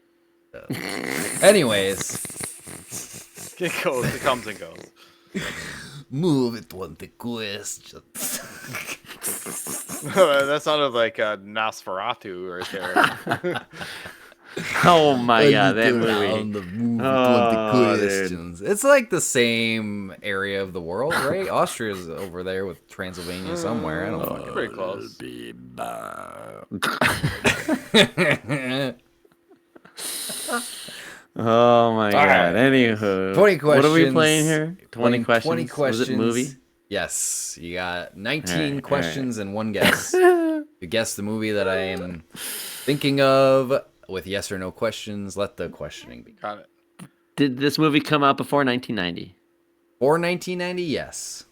Anyways, It goes. It comes and goes. Movie 20 questions. That sounded like Nosferatu right there. Oh my god, that Round movie. of movie 20 Oh, dude. questions. it's like the same area of the world, right? Austria's over there with Transylvania somewhere. I don't fucking Pretty close. Be back. Oh my god. right. Anywho, 20 questions. What are we playing here? 20 Playing questions. 20 questions. Was it movie? Yes. You got 19 All right, questions and one guess. You guess the movie that I am thinking of with yes or no questions. Let the questioning begin. Got it. Did this movie come out before 1990? For 1990, yes.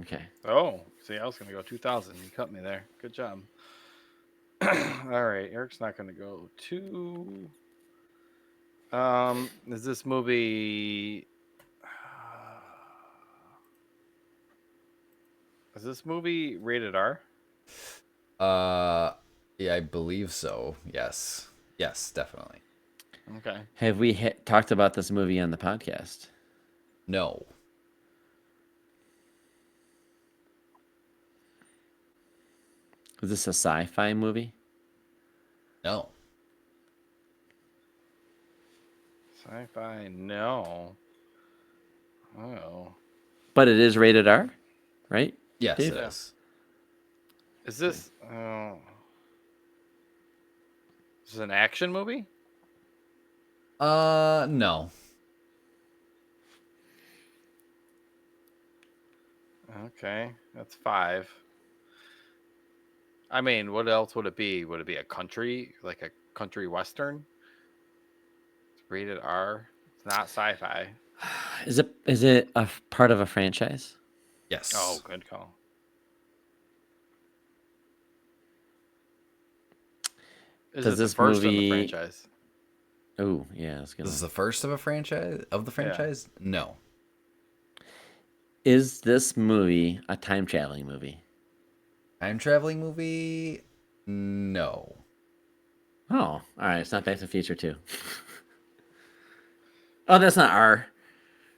Okay. Oh, see, I was gonna go 2000. You cut me there. Good job. All right, Eric's not gonna go two. Is this movie? Is this movie rated R? Yeah, I believe so. Yes. Yes, definitely. Okay. Have we talked about this movie on the podcast? No. Is this a sci-fi movie? No. Sci-fi? No. Oh. But it is rated R, right? Yes, Dave? it is. Is this? Oh. Is this an action movie? No. Okay, that's 5. I mean, what else would it be? Would it be a country, like a country western? It's rated R. It's not sci-fi. Is it a part of a franchise? Yes. Oh, good call. Is Does it the this first in the movie- franchise? Oh, yeah. I was This is gonna... the first of a franchise of the franchise? No. Is this movie a time traveling movie? Time traveling movie? No. Oh, all right. It's not Back to the Future 2. Oh, that's not R.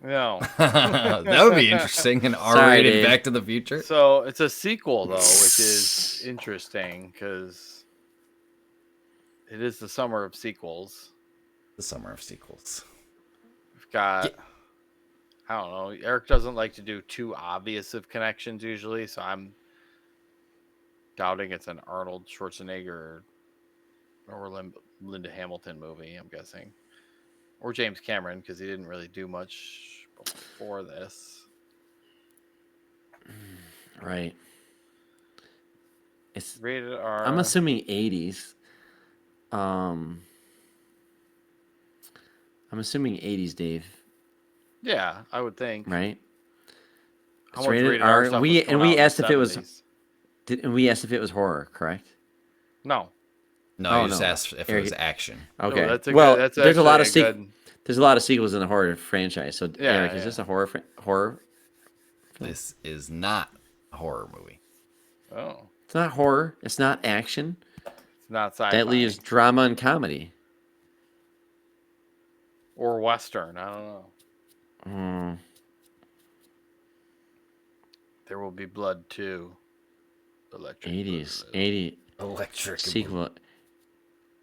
No. That would be interesting. An Sorry, R-rated Dave. Back to the Future. So it's a sequel though, which is interesting because it is the summer of sequels. The summer of sequels. We've got, I don't know. Eric doesn't like to do too obvious of connections usually, so I'm doubting it's an Arnold Schwarzenegger or Linda Hamilton movie. I'm guessing, or James Cameron because he didn't really do much before this. Right. It's. Rated R. I'm assuming 80s. I'm assuming 80s, Dave. Yeah, I would think. Right. How It's much rated rated R. R stuff We was coming out in asked the if it was. 70s? And we asked if it was horror, correct? No. No, Oh, you just no. asked if it Eric- was action. Okay. No, that's a well, good, that's there's a lot of actually a good. there's a lot of sequels in the horror franchise. So Yeah, Eric, is yeah. this a horror? This is not a horror movie. Oh, It's not horror. It's not action. it's not sci-fi. That leaves drama and comedy. or western. I don't know. Hmm. There will be blood too. Electric. 80s, Boogaloo. 80 Electric. sequel.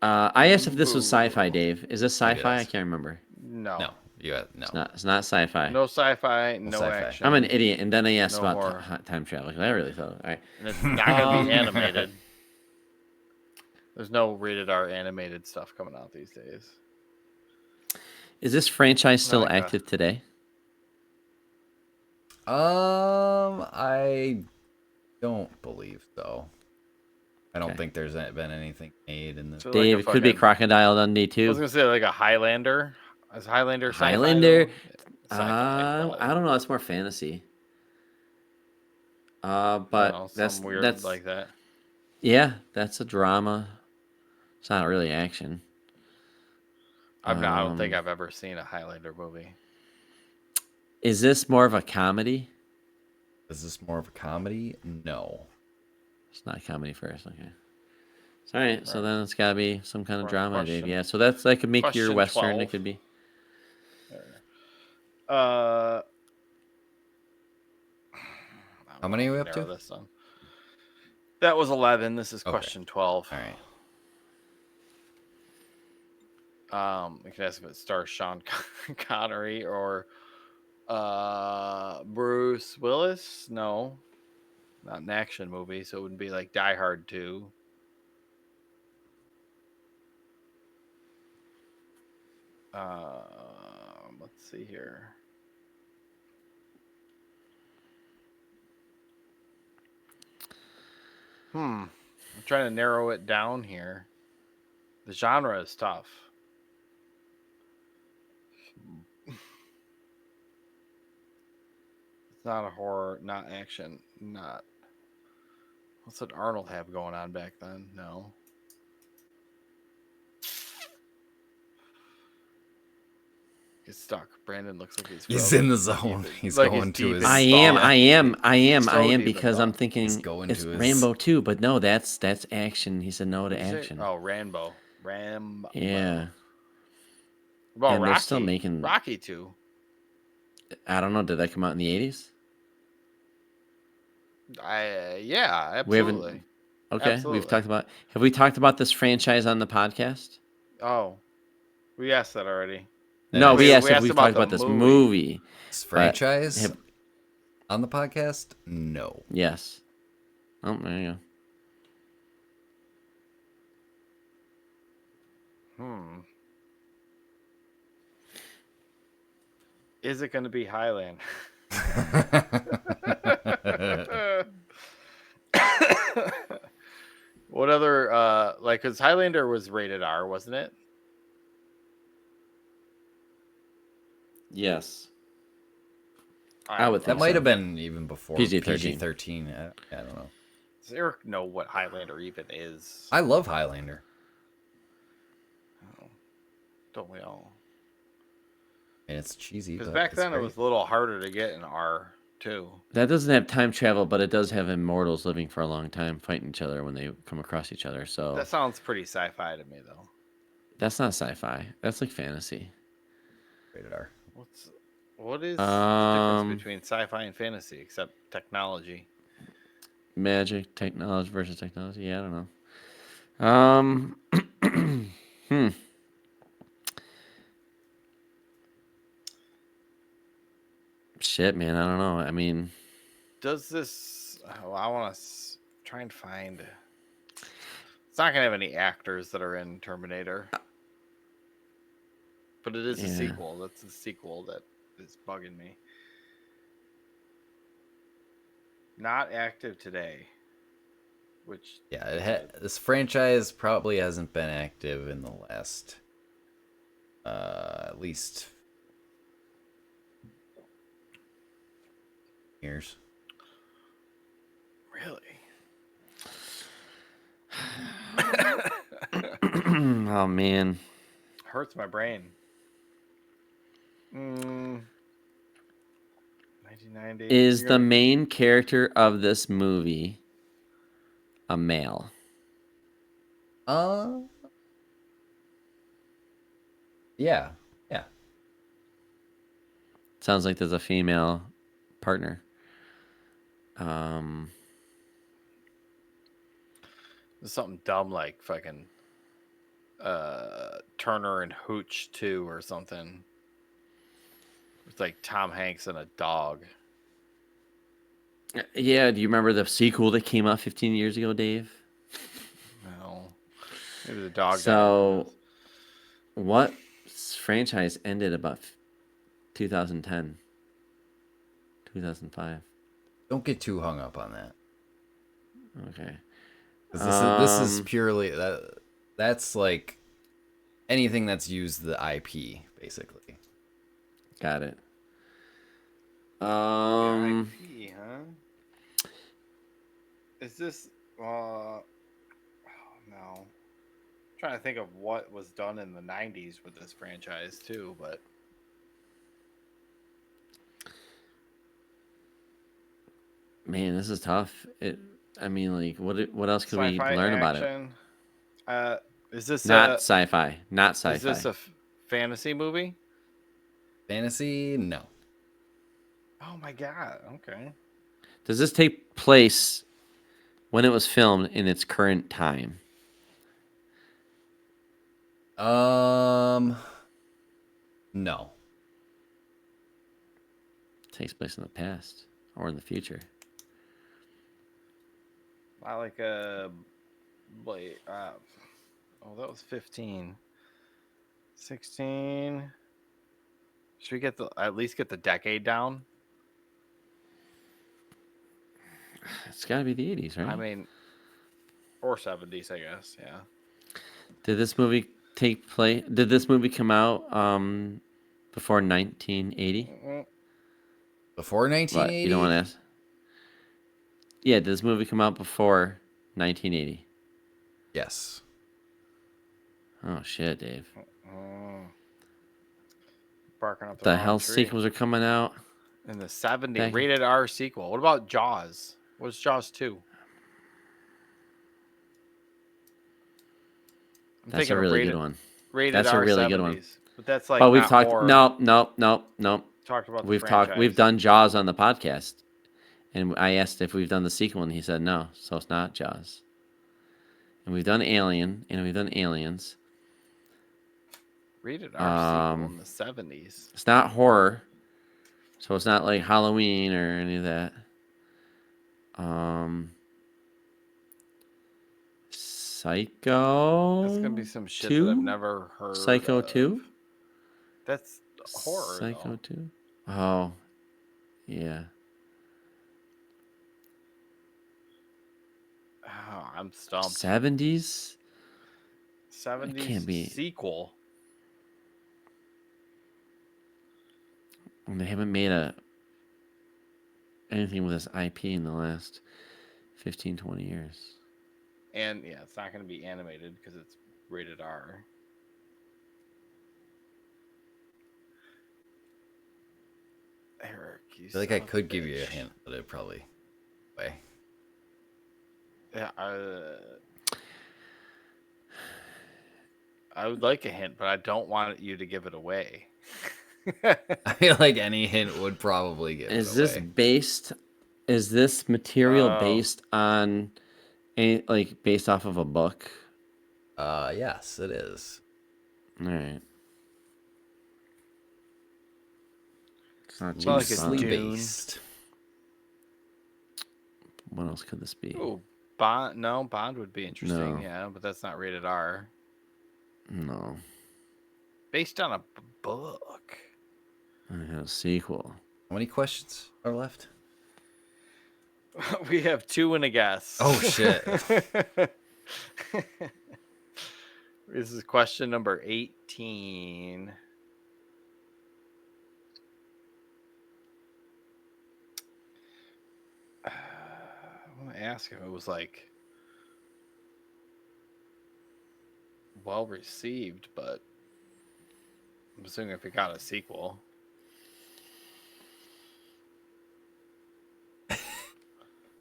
I asked if this was sci-fi, Dave. Is this sci-fi? I is. can't remember. No. No, you had no. It's not sci-fi. No sci-fi. No sci-fi. action. I'm an idiot, and then I asked No about horror. time travel. I really thought. All right. And it's not gonna be animated. There's no rated R animated stuff coming out these days. Is this franchise still like that. active today? I don't believe so. I don't Okay. think there's been anything made in this. So Dave, like it could be fucking- Crocodile Dundee I was too. gonna say like a Highlander. Is Highlander sci-fi, Highlander? though? Sci-fi, probably. I don't know. It's more fantasy. I But don't know, that's something weird that's like that. yeah, that's a drama. It's not really action. I don't think Um, I've ever seen a Highlander movie. Is this more of a comedy? Is this more of a comedy? No. It's not a comedy first. Okay. All right. So then it's got to be some kind of Or drama, Dave. question- Yeah. So that could make your question western. 12. It could be. Uh, How many are we up narrow to? this down. That was 11. This is Okay. question 12. All right. You can ask if it stars Sean Connery or Bruce Willis. No, not an action movie, so it wouldn't be like Die Hard 2. Let's see here. I'm trying to narrow it down here. The genre is tough. It's not a horror, not action, not. What's did Arnold have going on back then? No. He's stuck. Brandon looks like he's He's frozen. in the zone. Deep in- He's like going to deep his. in I thought. So deep in because thought. I'm He's thinking going it's to his- Rambo 2, but no, that's action. He said no to What'd you say? action. Oh, Rambo. Rambo. Yeah. Well, And Rocky. they're still making- Rocky 2. I don't know. Did that come out in the 80s? Yeah, We haven't- absolutely. Okay, Absolutely. have we talked about this franchise on the podcast? Oh, we asked that already. No, we We asked if asked we've about talked the about this movie. movie. This franchise have- on the podcast? No. Yes. Oh, there you go. Is it going to be Highland? What other because Highlander was rated R, wasn't it? Yes. I would That think might so. have been even before PG-13. PG-13. I don't know. Does Eric know what Highlander even is? I love Highlander. Don't we all? And it's cheesy. Because But back it's then it great. was a little harder to get an R too. That doesn't have time travel, but it does have immortals living for a long time, fighting each other when they come across each other. So That sounds pretty sci-fi to me, though. that's not sci-fi. That's like fantasy. Rated R. What is the Um, difference between sci-fi and fantasy except technology? Magic, technology versus technology. Yeah, I don't know. Shit, man. I don't know. I mean, Does this? Oh, I want to try and find. It's not gonna have any actors that are in Terminator, but it is a Yeah. sequel. That's the sequel that is bugging me. Not active today. Which Yeah, this franchise probably hasn't been active in the last, at least years. really? oh man. Hurts my brain. 1990. Is the main character of this movie a male? Yeah. Sounds like there's a female partner. something dumb like fucking Turner and Hooch 2 or something. It's like Tom Hanks and a dog. Yeah, do you remember the sequel that came out 15 years ago, Dave? No. Maybe the dog. So, what franchise ended about 2010, 2005? Don't get too hung up on that. Okay. 'Cause this is purely that's like anything that's used the IP basically. Got it. IP, huh? Is this? Oh no. I'm trying to think of what was done in the '90s with this franchise too, but Man, this is tough. I mean, like, what else could we sci-fi learn about it? action. Is this Not a, sci-fi. Not sci-fi. Is this a fantasy movie? Fantasy? No. Oh my god! Okay. Does this take place when it was filmed in its current time? No. It takes place in the past or in the future. I like a. Wait. Oh, that was 15. 16. Should we at least get the decade down? It's got to be the 80s, right? I mean, or 70s, I guess. Yeah. Did this movie take place? Did this movie come out before 1980? Before What? 1980? You don't want to ask? Yeah, did this movie come out before 1980? Yes. Oh shit, Dave. Barking up the The wrong hell tree. sequels are coming out? In the 70s, Back- rated R sequel. What about Jaws? What's Jaws 2? I'm That's thinking a of really rated, good one. Rated That's a R really 70s. good one. But that's like But we've not talked. horror. Nope. Talked about the We've franchise. done Jaws on the podcast, and I asked if we've done the sequel, and he said no, so it's not Jaws. And we've done Alien, and we've done Aliens. Rated R sequel in the 70s. It's not horror, so it's not like Halloween or any of that. Psycho. That's gonna be some shit 2? that I've never heard. Psycho of. 2? That's horror. Psycho Though. 2? Oh, yeah. Oh, I'm stumped. 70s? 70s can't be. sequel. And they haven't made anything with this IP in the last 15, 20 years. And yeah, it's not going to be animated because it's rated R. Eric, you I feel like son I of a could give you a bitch. hint, but it probably. Way. Yeah, I would like a hint, but I don't want you to give it away. I feel like any hint would probably give Is it this away. based? Is this material Oh. based on based off of a book? Yes, it is. All right. It's not It's not like James a Bond. Dune. based. What else could this be? Ooh, Bond. No, Bond would be interesting. No. Yeah, but that's not rated R. No. Based on a book. I have a sequel. How many questions are left? We have 2 and a guess. Oh shit! This is question number 18. I want to ask if it was like well received, but I'm assuming if it got a sequel.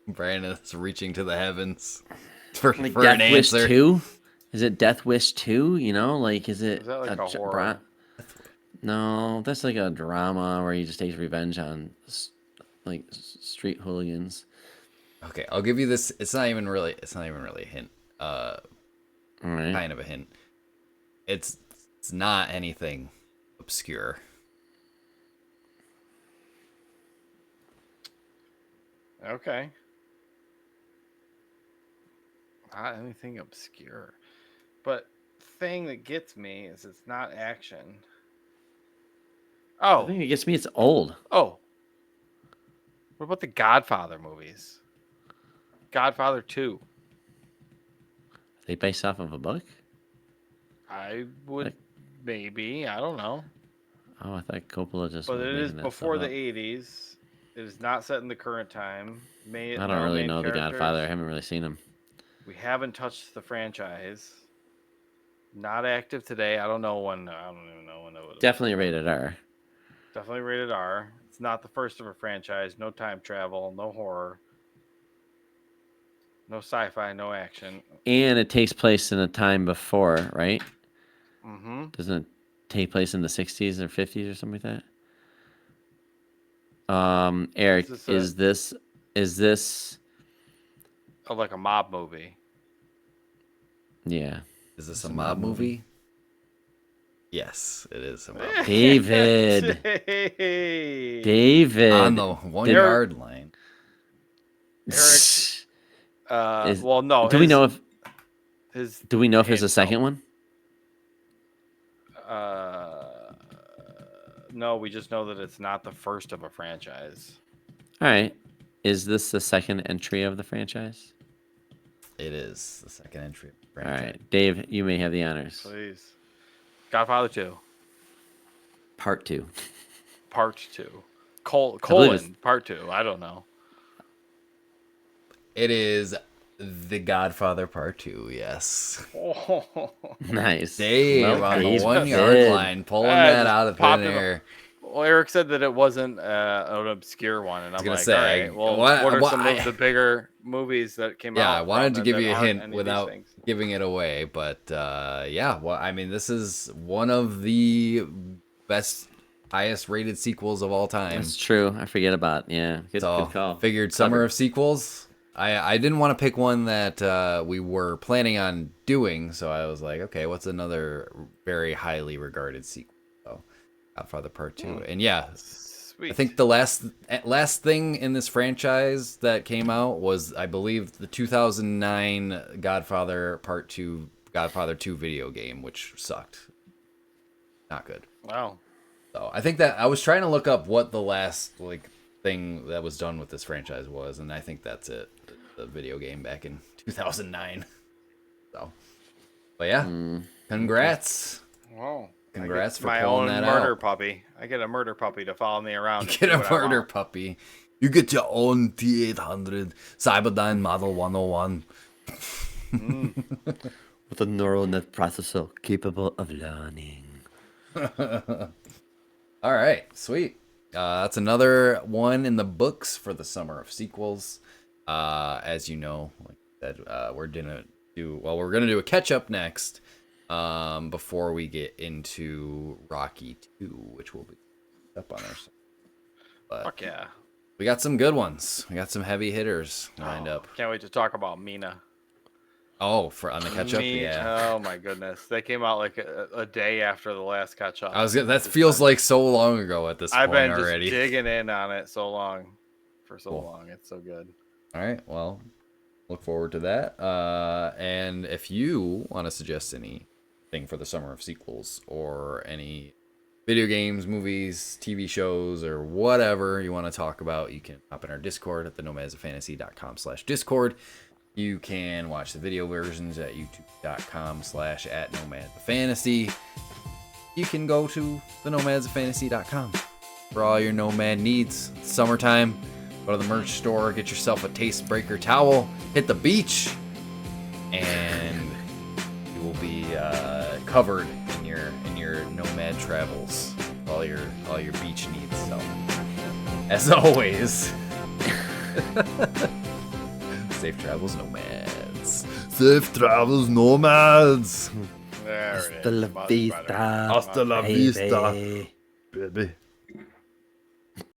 Brandon's reaching to the heavens for Like an Death Wish answer. 2? Is it Death Wish 2? You know, like is it Is that like a j- horror? No, that's like a drama where he just takes revenge on street hooligans. Okay, I'll give you this. It's not even really a hint. All right. Kind of a hint. It's not anything obscure. Okay. Not anything obscure. But thing that gets me is it's not action. I Oh. think it gets me. It's old. Oh. What about the Godfather movies? Godfather 2. They based off of a book? I would Like- maybe. I don't know. Oh, I thought Coppola just. But was it making is that before stuff the up. 80s. It is not set in the current time. I don't really know The Godfather. I haven't really seen him. We haven't touched the franchise. Not active today. I don't know when. I don't even know when it was. Definitely rated R. Definitely rated R. It's not the first of a franchise. No time travel. No horror. No sci-fi. No action. And it takes place in a time before, right? Mm-hmm. Doesn't it take place in the 60s or 50s or something like that? Eric, Is this is this like a mob movie. yeah. Is this a mob movie? Yes, it is a mob movie. David. Hey. David. On the 1 yard line. Eric. Well, no. Do we know if his? do we know if there's a hint, second one? No, we just know that it's not the first of a franchise. All right. Is this the second entry of the franchise? It is the second entry. All right. Dave, you may have the honors. Please. Godfather 2. Part 2. Part 2. colon part 2. I don't know. It is The Godfather Part 2, yes. Nice. Dave Well, on the Dave 1 yard did. line, pulling that just out of popped thin it up. air. Well, Eric said that it wasn't an obscure one, and I'm gonna like, say, all right, well, what are some of the bigger movies that came out? Yeah, I wanted to from give that you a aren't hint any of these without things? giving it away, but yeah, well, I mean, this is one of the best, highest rated sequels of all time. That's true. I forget about. Yeah, good call. Figured summer of sequels. I didn't want to pick one that we were planning on doing, so I was like, okay, what's another very highly regarded sequel? So, Godfather Part 2, and yeah. Sweet. I think the last thing in this franchise that came out was, I believe, the 2009 Godfather Part 2, Godfather 2 video game, which sucked. Not good. Wow. So I think that I was trying to look up what the last thing that was done with this franchise was, and I think that's it. The video game back in 2009. So, but yeah, congrats. Wow. Congrats for my pulling own that murder out. puppy. I get a murder puppy to follow me around. You and get do a what I murder want. puppy. You get your own T800 Cyberdyne Model 101. With a neural net processor capable of learning. All right, sweet. That's another one in the books for the summer of sequels. As you know, like that, we're gonna do a catch up next. Before we get into Rocky 2, which will be up on our side. But Fuck yeah. we got some good ones. We got some heavy hitters lined up. Can't wait to talk about Mina. Oh, on the catch up, yeah. Oh my goodness. They came out like a day after the last catch up. That feels like so long ago at this I've point been already. just digging in on it for so long. It's so good. All right, well, look forward to that. And if you want to suggest anything for the summer of sequels or any video games, movies, TV shows, or whatever you want to talk about, you can hop in our Discord at thenomadsoffantasy.com/Discord. You can watch the video versions at youtube.com/@nomadfantasy. You can go to thenomadsoffantasy.com for all your nomad needs. It's summertime. Go to the merch store, get yourself a Taste Breaker towel, hit the beach, and you will be covered in your nomad travels, all your beach needs. So, as always, safe travels, nomads. Safe travels, nomads. There it Hasta is. la Much vista. better. Hasta la baby. vista, baby.